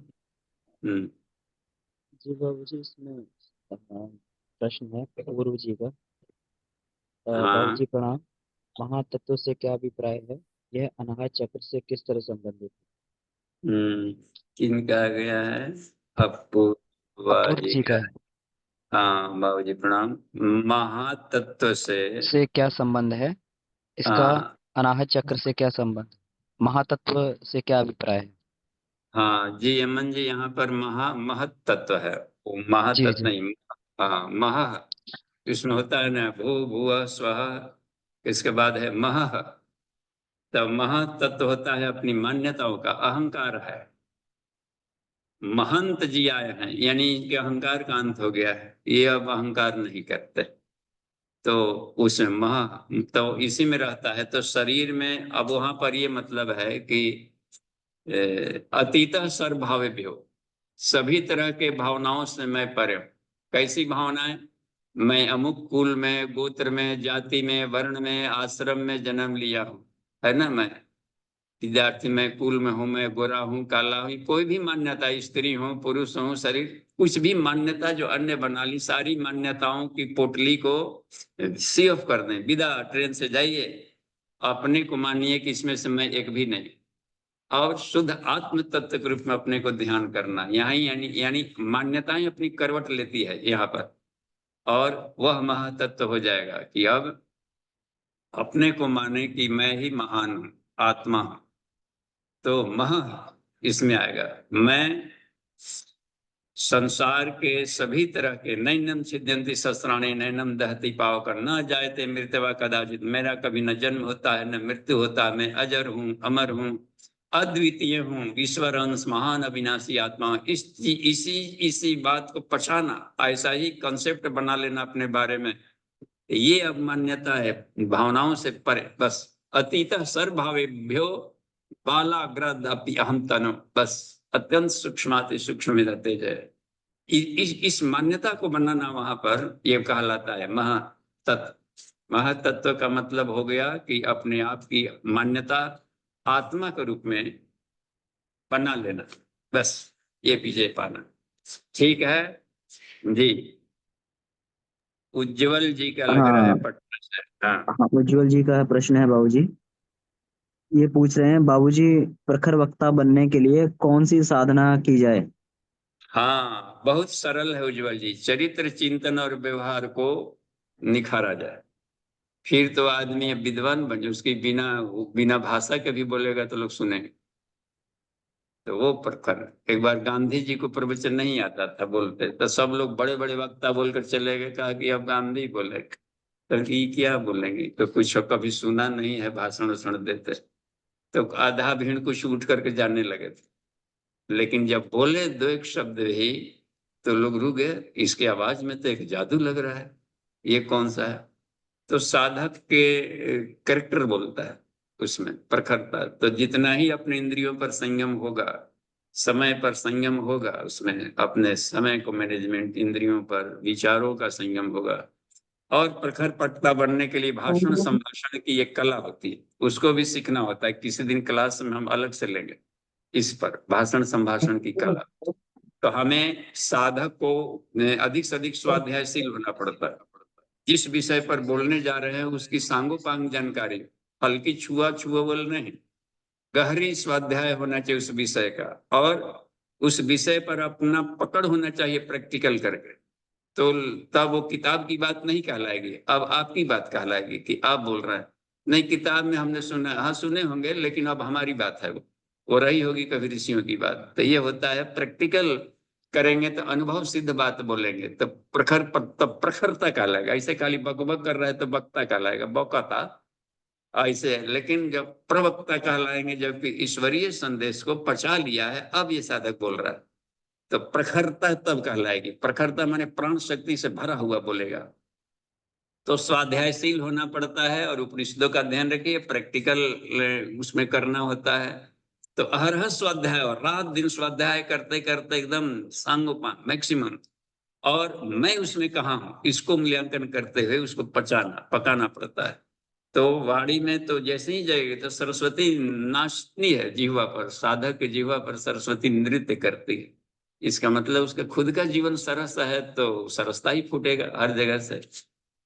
जी बाबूजी, इसमें प्रश्न है पूर्व जी का। हाँ। बाबूजी प्रणाम। महातत्व से क्या अभिप्राय है? यह अनाहत चक्र से किस तरह संबंधित हम्म किन का गया है? अपू है? अपूर्व जी जी का का। है। हाँ बाबू जी प्रणाम। महातत्व से। से क्या संबंध है इसका? हाँ, अनाहत चक्र से क्या संबंध? महातत्व से क्या अभिप्राय है? हाँ जी, अमन जी, यहाँ पर महत तत्व है, वो जी महातत्व जी। नहीं। हाँ, महा, इसमें होता है ना, भू भुव स्वः, इसके बाद है मह। तब महातत्व होता है अपनी मान्यताओं का, अहंकार है। महंत जी आए हैं, यानी इनके अहंकार का अंत हो गया है, ये अब अहंकार नहीं करते। तो उसमें मह, तो इसी में रहता है। तो शरीर में अब वहां पर ये मतलब है कि अतीतः सर्वभावेभ्यो, सभी तरह के भावनाओं से मैं परे हूं। कैसी भावनाएं? मैं अमुक कुल में, गोत्र में, जाति में, वर्ण में, आश्रम में जन्म लिया हूं, है ना। मैं विद्यार्थी, मैं कुल में हूं, मैं गोरा हूं, काला हूं, कोई भी मान्यता, स्त्री हूं, पुरुष हूं, शरीर, कुछ भी मान्यता जो अन्य बना ली, सारी मान्यताओं की पोटली को सी ऑफ कर दें, विदा, ट्रेन से जाइए। अपने को मानिए कि इसमें से मैं एक भी नहीं, और शुद्ध आत्म तत्व के रूप में अपने को ध्यान करना। यहाँ यानी यानी मान्यताएं अपनी करवट लेती है यहाँ पर, और वह महातत्व हो जाएगा कि अब अपने को माने कि मैं ही महान हूं, आत्मा हूं। तो मह इसमें आएगा। मैं संसार के सभी तरह के, नैनम छिद्यन्ति शस्त्राणि नैनम दहति पावक न जायते मृत्यवा कदाचित, मेरा कभी न जन्म होता है न मृत्यु होता है, मैं अजर हूं, अमर हूं, अद्वितीय हूं, ईश्वर अंश, महान अविनाशी आत्मा। इसी इसी बात को पछाना, ऐसा ही कंसेप्ट बना लेना अपने बारे में। ये अब मान्यता है भावनाओं से परे, बस। अतीतः सर्वभावेभ्यो बालाग्रदपि अहम तनु, बस अत्यंत सूक्ष्माति सूक्ष्म तेज है। इस मान्यता को बनाना वहां पर ये कहलाता है महातत्व। महातत्व का मतलब हो गया कि अपने आप की मान्यता आत्मा के रूप में बना लेना, बस ये विजय पाना। ठीक है जी। उज्जवल जी का लग रहा है हाँ पटना से। हाँ हाँ, उज्जवल जी का प्रश्न है बाबूजी। ये पूछ रहे हैं बाबूजी, प्रखर वक्ता बनने के लिए कौन सी साधना की जाए? हाँ, बहुत सरल है उज्जवल जी। चरित्र चिंतन और व्यवहार को निखारा जाए, फिर तो आदमी अब विद्वान बन जाए। उसकी बिना बिना भाषा के भी बोलेगा तो लोग सुनेंगे। तो वो प्रखर। एक बार गांधी जी को प्रवचन नहीं आता था बोलते, तो सब लोग बड़े बड़े वक्ता बोलकर चले गए। कहा कि अब गांधी बोले, तो कि क्या बोलेंगे, तो कुछ कभी सुना नहीं है भाषण वाषण देते। तो आधा भीड़ कुछ उठ करके जाने लगे थे, लेकिन जब बोले दो एक शब्द ही तो लोग रुक गए। इसकी आवाज में तो एक जादू लग रहा है, ये कौन सा है? तो साधक के कैरेक्टर बोलता है उसमें प्रखरता। तो जितना ही अपने इंद्रियों पर संयम होगा, समय पर संयम होगा, उसमें अपने समय को मैनेजमेंट, इंद्रियों पर विचारों का संयम होगा। और प्रखर वक्ता बनने के लिए भाषण संभाषण की एक कला होती है, उसको भी सीखना होता है। किसी दिन क्लास में हम अलग से लेंगे इस पर, भाषण संभाषण की कला। तो हमें साधक को अधिक से अधिक स्वाध्यायशील होना पड़ता है। जिस विषय पर बोलने जा रहे हैं उसकी सांगोपांग जानकारी, हल्की छुआ छुआवल नहीं, गहरी स्वाध्याय होना चाहिए उस विषय का। और उस विषय पर अपना पकड़ होना चाहिए प्रैक्टिकल करके। तो तब वो किताब की बात नहीं कहलाएगी, अब आपकी बात कहलाएगी कि आप बोल रहे हैं। नहीं, किताब में हमने सुना, हाँ सुने होंगे, लेकिन अब हमारी बात है वो रही होगी कभी ऋषियों की बात। तो ये होता है प्रैक्टिकल करेंगे तो अनुभव सिद्ध बात बोलेंगे तो प्रखर, तब प्रखरता कहलाएगा। ऐसे खाली बकबक कर रहा है तो वक्ता कहलाएगा, बौकाता ऐसे। लेकिन जब प्रवक्ता कहलाएंगे, जबकि ईश्वरीय संदेश को पचा लिया है, अब ये साधक बोल रहा है, तो प्रखरता तब कहलाएगी। प्रखरता माने प्राण शक्ति से भरा हुआ बोलेगा। तो स्वाध्यायशील होना पड़ता है और उपनिषदों का ध्यान रखिए, प्रैक्टिकल उसमें करना होता है। तो हर स्वाध्याय और रात दिन स्वाध्याय करते करते एकदम सांगोपांग मैक्सिमम। और मैं उसमें कहाँ हूं, इसको मूल्यांकन करते हुए उसको पकाना पड़ता है। तो वाणी में तो जैसे ही जाएगी तो सरस्वती नाचती है जीवा पर, साधक के जीवा पर सरस्वती नृत्य करती है। इसका मतलब उसका खुद का जीवन सरस है तो सरसता ही फूटेगा हर जगह से।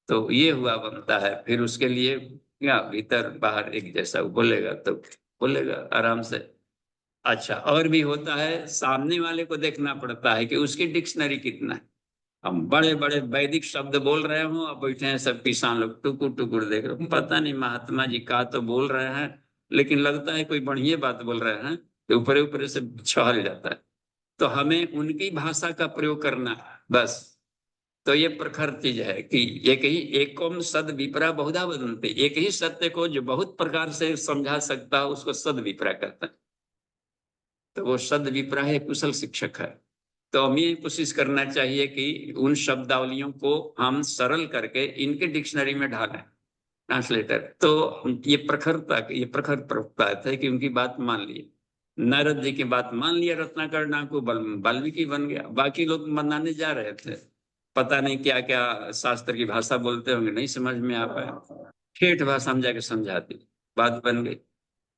तो ये हुआ बनता है। फिर उसके लिए क्या भीतर बाहर एक जैसा बोलेगा तो बोलेगा आराम से। अच्छा, और भी होता है, सामने वाले को देखना पड़ता है कि उसकी डिक्शनरी कितना है। हम बड़े बड़े वैदिक शब्द बोल रहे हो, अब बैठे हैं सब किसान लोग टुकुर टुकुर देख रहे, पता नहीं महात्मा जी का तो बोल रहे हैं, लेकिन लगता है कोई बढ़िया बात बोल रहे हैं, तो ऊपर ऊपर से छहल जाता है। तो हमें उनकी भाषा का प्रयोग करना है बस। तो ये प्रखर चीज है कि एक ही एकोम सद विपरा बहुधा वदन्ति, एक ही सत्य को जो बहुत प्रकार से समझा सकता है उसको सद विपरा कहता है। तो वो सद विपरा है, कुशल शिक्षक है। तो हमें ये कोशिश करना चाहिए कि उन शब्दावलियों को हम सरल करके इनके डिक्शनरी में ढालें, ट्रांसलेटर। तो ये प्रखर प्रवक्ता है कि उनकी बात मान ली, नारद जी की बात मान लिया, रत्नाकर डाकू वाल्मीकि बन गया। बाकी लोग मनाने जा रहे थे, पता नहीं क्या क्या शास्त्र की भाषा बोलते होंगे, नहीं समझ में आ पाया, ठेठ भाषा हम जाके समझा दी, बात बन गई।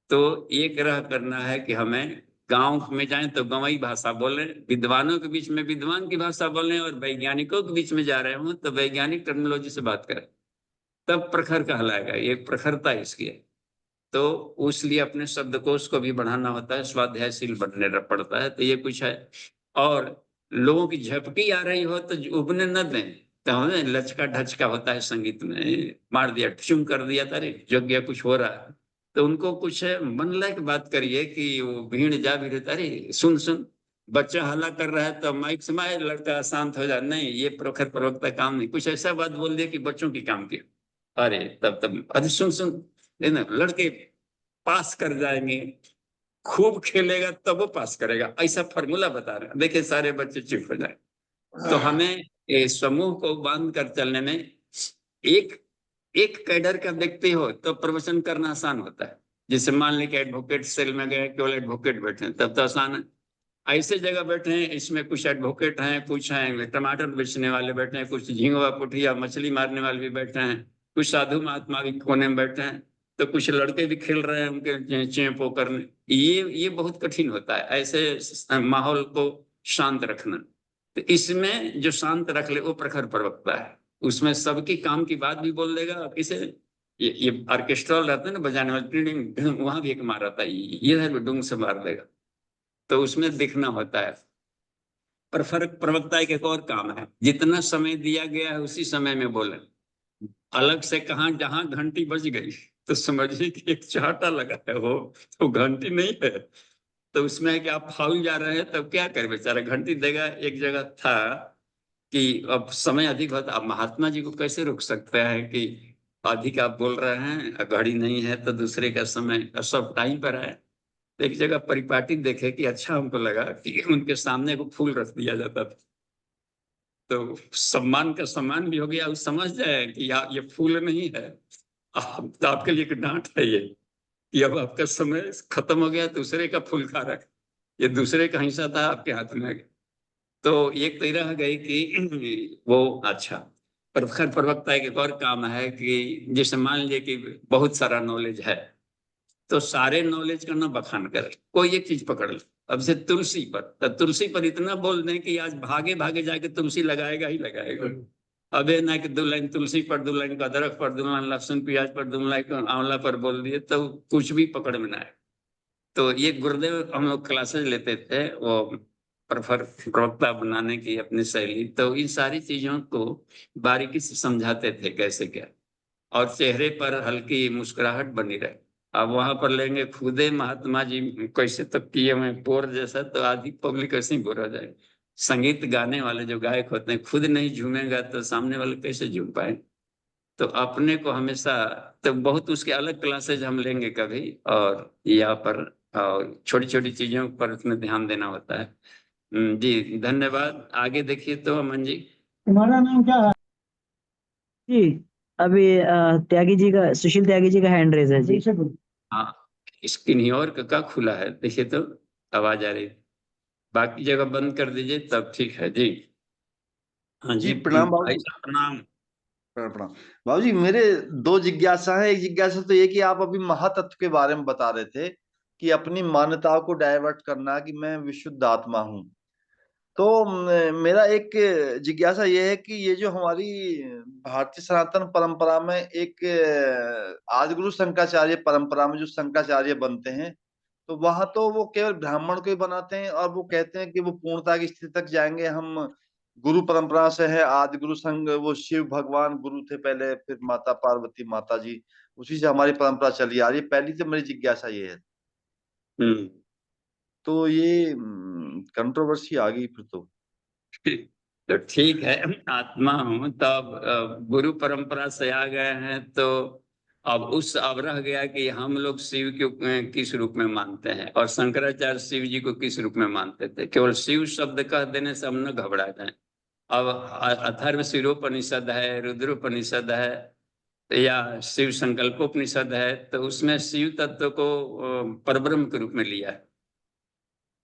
तो ये ग्रह करना है कि हमें गांव में जाएं तो गंवई भाषा बोलें, विद्वानों के बीच में विद्वान की भाषा बोलें, और वैज्ञानिकों के बीच में जा रहे हों तो वैज्ञानिक टर्मिनोलॉजी से बात करें, तब प्रखर कहलाएगा। ये प्रखरता इसकी है। तो उसलिए अपने शब्दकोश को भी बढ़ाना होता है, स्वाध्यायशील बनने पड़ता है। तो ये कुछ है। और लोगों की झपकी आ रही हो तो उबने न दें। तो हमें लचका ढचका होता है संगीत में, मार दिया चुम कर दिया, तारे यज्ञ कुछ हो रहा है तो उनको कुछ मन लायक बात करिए कि वो भीड़ जा भी रहता, अरे सुन सुन, बच्चा हल्ला कर रहा है तो माइक समाये, लड़का शांत हो जाए। नहीं, ये प्रखर प्रवक्ता काम नहीं। कुछ ऐसा बात बोल दिया कि बच्चों की काम की, अरे तब अरे सुन सुन, लड़के पास कर जाएंगे, खूब खेलेगा तब वो पास करेगा, ऐसा फॉर्मूला बता रहे हैं। देखिए सारे बच्चे चुप हो जाए। तो हमें समूह को बांध कर चलने में एक एक कैडर का व्यक्ति हो तो प्रवचन करना आसान होता है। जैसे मान ली कि एडवोकेट सेल में गए, केवल एडवोकेट बैठे हैं, तब तो आसान है। ऐसे जगह बैठे हैं, इसमें कुछ एडवोकेट हैं, कुछ हैं टमाटर बेचने वाले बैठे हैं, कुछ झींगा पुठिया मछली मारने वाले भी बैठे हैं, कुछ साधु महात्मा भी कोने में बैठे हैं, तो कुछ लड़के भी खेल रहे हैं उनके चेंपो करने। ये बहुत कठिन होता है ऐसे माहौल को शांत रखना। तो इसमें जो शांत रख ले वो प्रखर प्रवक्ता है। उसमें सबकी काम की बात भी बोल देगा। किसे ये ऑर्केस्ट्रा रहता है ना बजाने वाले, वहां भी एक मार आता है, ये डूंग से मार देगा। तो उसमें दिखना होता है। पर फर्क प्रवक्ता एक और काम है, जितना समय दिया गया है उसी समय में बोले। अलग से कहा जहां घंटी बज गई तो समझिए कि एक चाटा लगा है, वो तो घंटी नहीं है। तो उसमें है कि आप फाउल जा रहे हैं तब क्या करे बेचारा, घंटी देगा। एक जगह था कि अब समय अधिक होता, अब महात्मा जी को कैसे रोक सकते हैं कि अधिक आप बोल रहे हैं, घड़ी नहीं है तो दूसरे का समय सब टाइम पर है। तो एक जगह परिपाटी देखे कि अच्छा हमको लगा कि उनके सामने को फूल रख दिया जाता था, तो सम्मान का सम्मान भी हो गया। उस समझ जाए कि ये फूल नहीं है, तो आपके लिए एक डांट है ये कि अब आपका समय खत्म हो गया, दूसरे का फूल खा रहा, ये दूसरे का हिस्सा था आपके हाथ में आ गया। तो एक तो रह गई कि वो अच्छा। पर खैर प्रवक्ता एक और काम है कि जैसे मान लीजिए कि बहुत सारा नॉलेज है, तो सारे नॉलेज का ना बखान करे, कोई एक चीज पकड़ ले। अब से तुलसी पर, तो तुलसी पर इतना बोल दें कि आज भागे भागे जाके तुलसी लगाएगा ही लगाएगा। अबे ना कि 2 लाइन तुलसी पर, 2 लाइन अदरक पर, 2 लाइन लहसुन प्याज पर, 2 लाइन आंवला पर बोल दिए तो कुछ भी पकड़ में ना आए। तो ये गुरुदेव हम लोग क्लासेज लेते थे, वो प्रवक्ता बनाने की अपनी शैली, तो इन सारी चीजों को बारीकी से समझाते थे कैसे क्या, और चेहरे पर हल्की मुस्कुराहट बनी रहे। अब वहां पर लेंगे खुदे महात्मा जी कैसे तो किए हुए पोर जैसा, तो आधी पब्लिक ऐसे ही बोर हो जाए। संगीत गाने वाले जो गायक होते हैं खुद नहीं झूमेगा तो सामने वाले कैसे झूम पाए। तो अपने को हमेशा, तो बहुत उसके अलग क्लासेज हम लेंगे कभी, और यहाँ पर और छोटी छोटी चीजों पर उसमें ध्यान देना होता है। जी धन्यवाद। आगे देखिए तो अमन जी। तुम्हारा नाम क्या है जी? अभी त्यागी जी का, सुशील त्यागी जी का हैंड रेज है जी। हाँ, स्क्रीन और का खुला है, देखिए तो आवाज आ रही है। बाकी जगह बंद कर दीजिए तब ठीक है जी। हाँ जी जी, प्रणाम भाई बाबूजी। साहब प्रणाम। प्रणाम प्रणाम। बाबूजी मेरे दो जिज्ञासा है। एक जिज्ञासा तो ये कि आप अभी महातत्व के बारे में बता रहे थे कि अपनी मान्यताओं को डाइवर्ट करना कि मैं विशुद्ध आत्मा हूँ। तो मेरा एक जिज्ञासा ये है कि ये जो हमारी भारतीय सनातन परंपरा में एक आदिगुरु शंकराचार्य परंपरा में जो शंकराचार्य बनते हैं, तो वहां तो वो केवल ब्राह्मण को ही बनाते हैं और वो कहते हैं कि वो पूर्णता की स्थिति तक जाएंगे। हम गुरु परंपरा से है, आदि गुरु संघ, वो शिव भगवान गुरु थे पहले, फिर माता पार्वती माता जी, उसी से हमारी परंपरा चली आ रही है। पहली तो मेरी जिज्ञासा ये है। हम्म तो ये कंट्रोवर्सी आ गई फिर तो। तो ठीक है, आत्मा हूं तब गुरु परंपरा से आ गए हैं, तो अब रह गया कि हम लोग शिव को किस रूप में मानते हैं, और शंकराचार्य शिव जी को किस रूप में मानते थे। केवल शिव शब्द कह देने से हम न घबरा जाए। अब अथर्व शिरोपनिषद है, रुद्रोपनिषद है, या शिव संकल्पोपनिषद है, तो उसमें शिव तत्व को परब्रह्म के रूप में लिया है,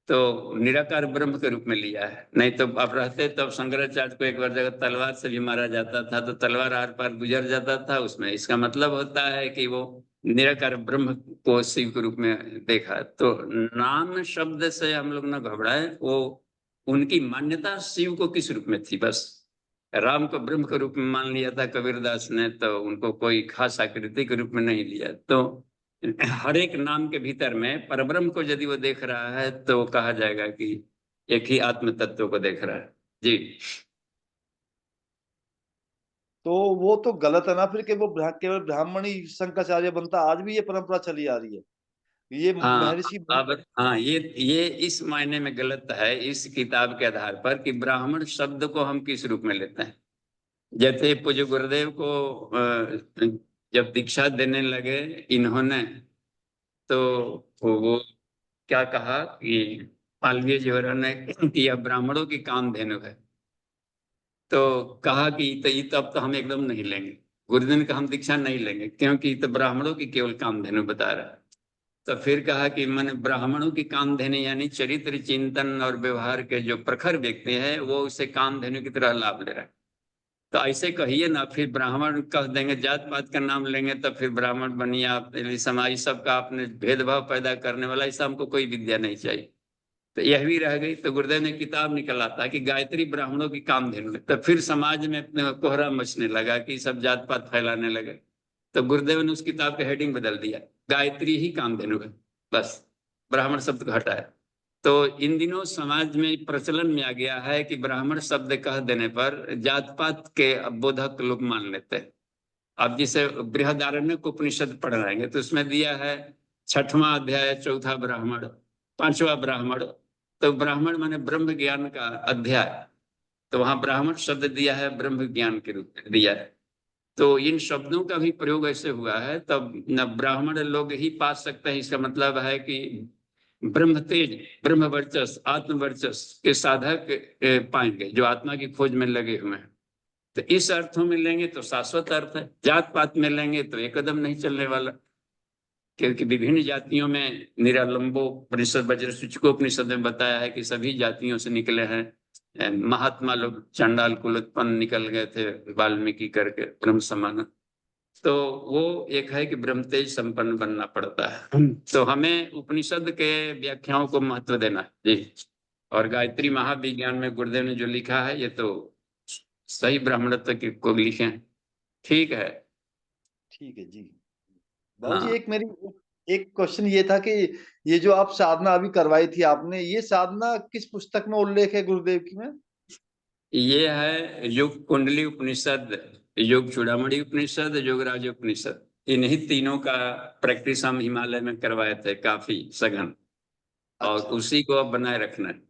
तो निराकार ब्रह्म के रूप में लिया है। नहीं तो आप रहते तब शंकराचार्य को एक बार जगह तलवार से भी मारा जाता था, तो तलवार आर पार गुजर जाता था उसमें। इसका मतलब होता है कि वो निराकार ब्रह्म को शिव के रूप में देखा। तो नाम शब्द से हम लोग ना घबराए, वो उनकी मान्यता शिव को किस रूप में थी बस। राम को ब्रह्म के रूप में मान लिया था कबीरदास ने, तो उनको कोई खास आकृति के रूप में नहीं लिया। तो हर एक नाम के भीतर में परब्रह्म को यदि वो देख रहा है तो कहा जाएगा कि एक ही आत्म तत्व को देख रहा है जी। तो वो तो गलत है ना फिर कि वो केवल ब्राह्मण ही शंकराचार्य बनता। आज भी ये परंपरा चली आ रही है। ये हाँ, महर्षि अब हाँ, ये इस मायने में गलत है इस किताब के आधार पर कि ब्राह्मण शब्द को हम किस रूप में लेते हैं। जैसे पूज्य गुरुदेव को जब दीक्षा देने लगे इन्होंने, तो वो क्या कहा कि मालवीय जी ने कि यह ब्राह्मणों की कामधेनु है। तो कहा कि तो ये तब तो हम एकदम नहीं लेंगे, गुरुदेव का हम दीक्षा नहीं लेंगे, क्योंकि तो ब्राह्मणों की केवल कामधेनु बता रहा है। तो फिर कहा कि मैंने ब्राह्मणों की कामधेनु यानी चरित्र चिंतन और व्यवहार के जो प्रखर व्यक्ति हैं वो उसे कामधेनु की तरह लाभ ले रहे हैं। तो ऐसे कहिए ना, फिर ब्राह्मण कह देंगे, जात पात का नाम लेंगे तो फिर ब्राह्मण बनिए आप, समाज सबका आपने भेदभाव पैदा करने वाला, ऐसा हमको कोई विद्या नहीं चाहिए। तो यह भी रह गई। तो गुरुदेव ने किताब निकल आता कि गायत्री ब्राह्मणों की कामधेनु है। तो फिर समाज में अपने कोहरा मचने लगा कि सब जात पात फैलाने लगे। तो गुरुदेव ने उस किताब का हेडिंग बदल दिया, गायत्री ही कामधेनु है, बस ब्राह्मण शब्द को हटाया। तो इन दिनों समाज में प्रचलन में आ गया है कि ब्राह्मण शब्द कह देने पर जात पात के बोधक लोग मान लेते हैं। अब जिसे बृहदारण्यक उपनिषद पढ़ रहेंगे तो उसमें दिया है 6वां अध्याय 4था ब्राह्मण, 5वां ब्राह्मण। तो ब्राह्मण माने ब्रह्म ज्ञान का अध्याय, तो वहां ब्राह्मण शब्द दिया है, ब्रह्म ज्ञान के रूप में दिया है। तो इन शब्दों का भी प्रयोग ऐसे हुआ है, तब न ब्राह्मण लोग ही पा सकते हैं। इसका मतलब है कि ब्रह्म तेज, ब्रह्म वर्चस्व, आत्म वर्चस्व के साधक पाएंगे जो आत्मा की खोज में लगे हुए हैं। तो इस अर्थों में लेंगे तो शाश्वत अर्थ है, जात पात में लेंगे तो एक कदम नहीं चलने वाला, क्योंकि विभिन्न जातियों में निरालंबो उपनिषद, वज्र सूचकोपनिषद में बताया है कि सभी जातियों से निकले हैं महात्मा लोग। चंडाल कुल उत्पन्न निकल गए थे वाल्मीकि करके ब्रह्म समान। तो वो एक है कि ब्रह्म तेज संपन्न बनना पड़ता है। तो हमें उपनिषद के व्याख्याओं को महत्व देना है जी। और गायत्री महाविज्ञान में गुरुदेव ने जो लिखा है ये तो सही ब्राह्मणत्व के को लिखे हैं। ठीक है। ठीक है जी। बाबूजी हाँ, एक क्वेश्चन ये था कि ये जो आप साधना अभी करवाई थी आपने, ये साधना किस पुस्तक में उल्लेख है गुरुदेव की में? ये है योग कुंडली उपनिषद, योग चूड़ामणि उपनिषद, योगराज उपनिषद। इन्हीं तीनों का प्रैक्टिस हम हिमालय में करवाए थे काफी सघन, और अच्छा उसी को अब बनाए रखना है।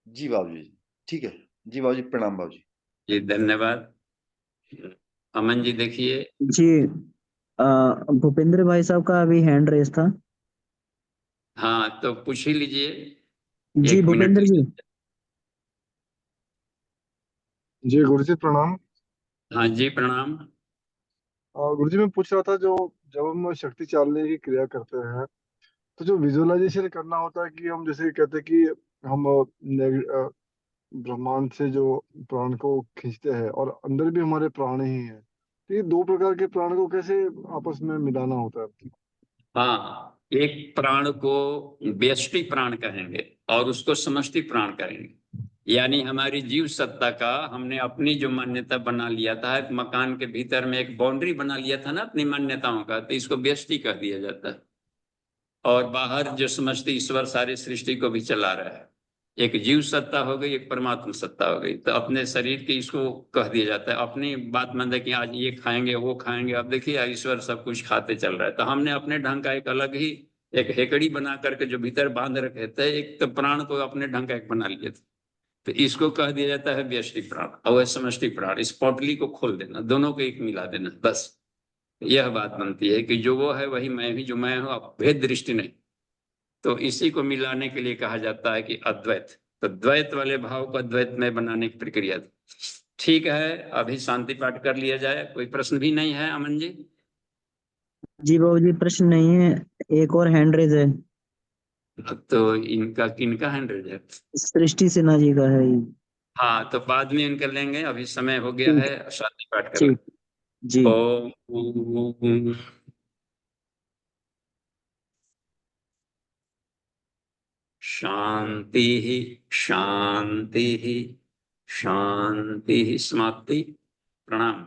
जी बाबूजी, ठीक है जी बाबूजी, प्रणाम बाबूजी। जी धन्यवाद। अमन जी देखिए। जी भूपेंद्र भाई साहब का अभी हैंड रेस था। हाँ तो पूछ ही लीजिए, जी 1 मिनट। भूपेंद्र जी। जी गुरु जी प्रणाम। हाँ जी प्रणाम। गुरु जी मैं पूछ रहा था, जो जब हम शक्ति चालने की क्रिया करते हैं तो जो विजुअलाइजेशन करना होता है कि हम जैसे कहते हैं कि हम ब्रह्मांड से जो प्राण को खींचते हैं और अंदर भी हमारे प्राण ही है, तो ये दो प्रकार के प्राण को कैसे आपस में मिलाना होता है? हाँ, एक प्राण को व्यष्टि प्राण कहेंगे और उसको समष्टि प्राण कहेंगे। यानी हमारी जीव सत्ता का हमने अपनी जो मान्यता बना लिया था, एक मकान के भीतर में एक बाउंड्री बना लिया था ना अपनी मान्यताओं का, तो इसको व्यष्टि कह दिया जाता है। और बाहर जो समष्टि ईश्वर सारी सृष्टि को भी चला रहा है। एक जीव सत्ता हो गई, एक परमात्मा सत्ता हो गई। तो अपने शरीर के इसको कह दिया जाता है, अपनी बात मान कि आज ये खाएंगे वो खाएंगे। अब देखिए ईश्वर सब कुछ खाते चल रहा है, तो हमने अपने ढंग का एक अलग ही एक हेकड़ी बना करके जो भीतर बांध रखे थे, एक तो प्राण को अपने ढंग का एक बना लिए थे। तो इसको कह दिया जाता है व्यष्टि प्राण और समष्टि प्राण। इस पोटली को खोल देना, दोनों को एक मिला देना, बस यह बात बनती है कि जो वो है वही मैं भी, जो मैं हूँ अब भेद दृष्टि नहीं। तो इसी को मिलाने के लिए कहा जाता है कि अद्वैत। तो द्वैत वाले भाव को अद्वैत में बनाने की प्रक्रिया थी। ठीक है, अभी शांति पाठ कर लिया जाए। कोई प्रश्न भी नहीं है अमन जी? जी बाबूजी प्रश्न नहीं है, एक और हैंड रेज है। तो इनका किनका हैंड है? सृष्टि सिन्हा जी का है ये। हाँ तो बाद में इनका लेंगे, अभी समय हो गया ठीक है, शांति पाठ कर ठीक ले। जी। ओम शांति शांति शांति। समाप्ति। प्रणाम।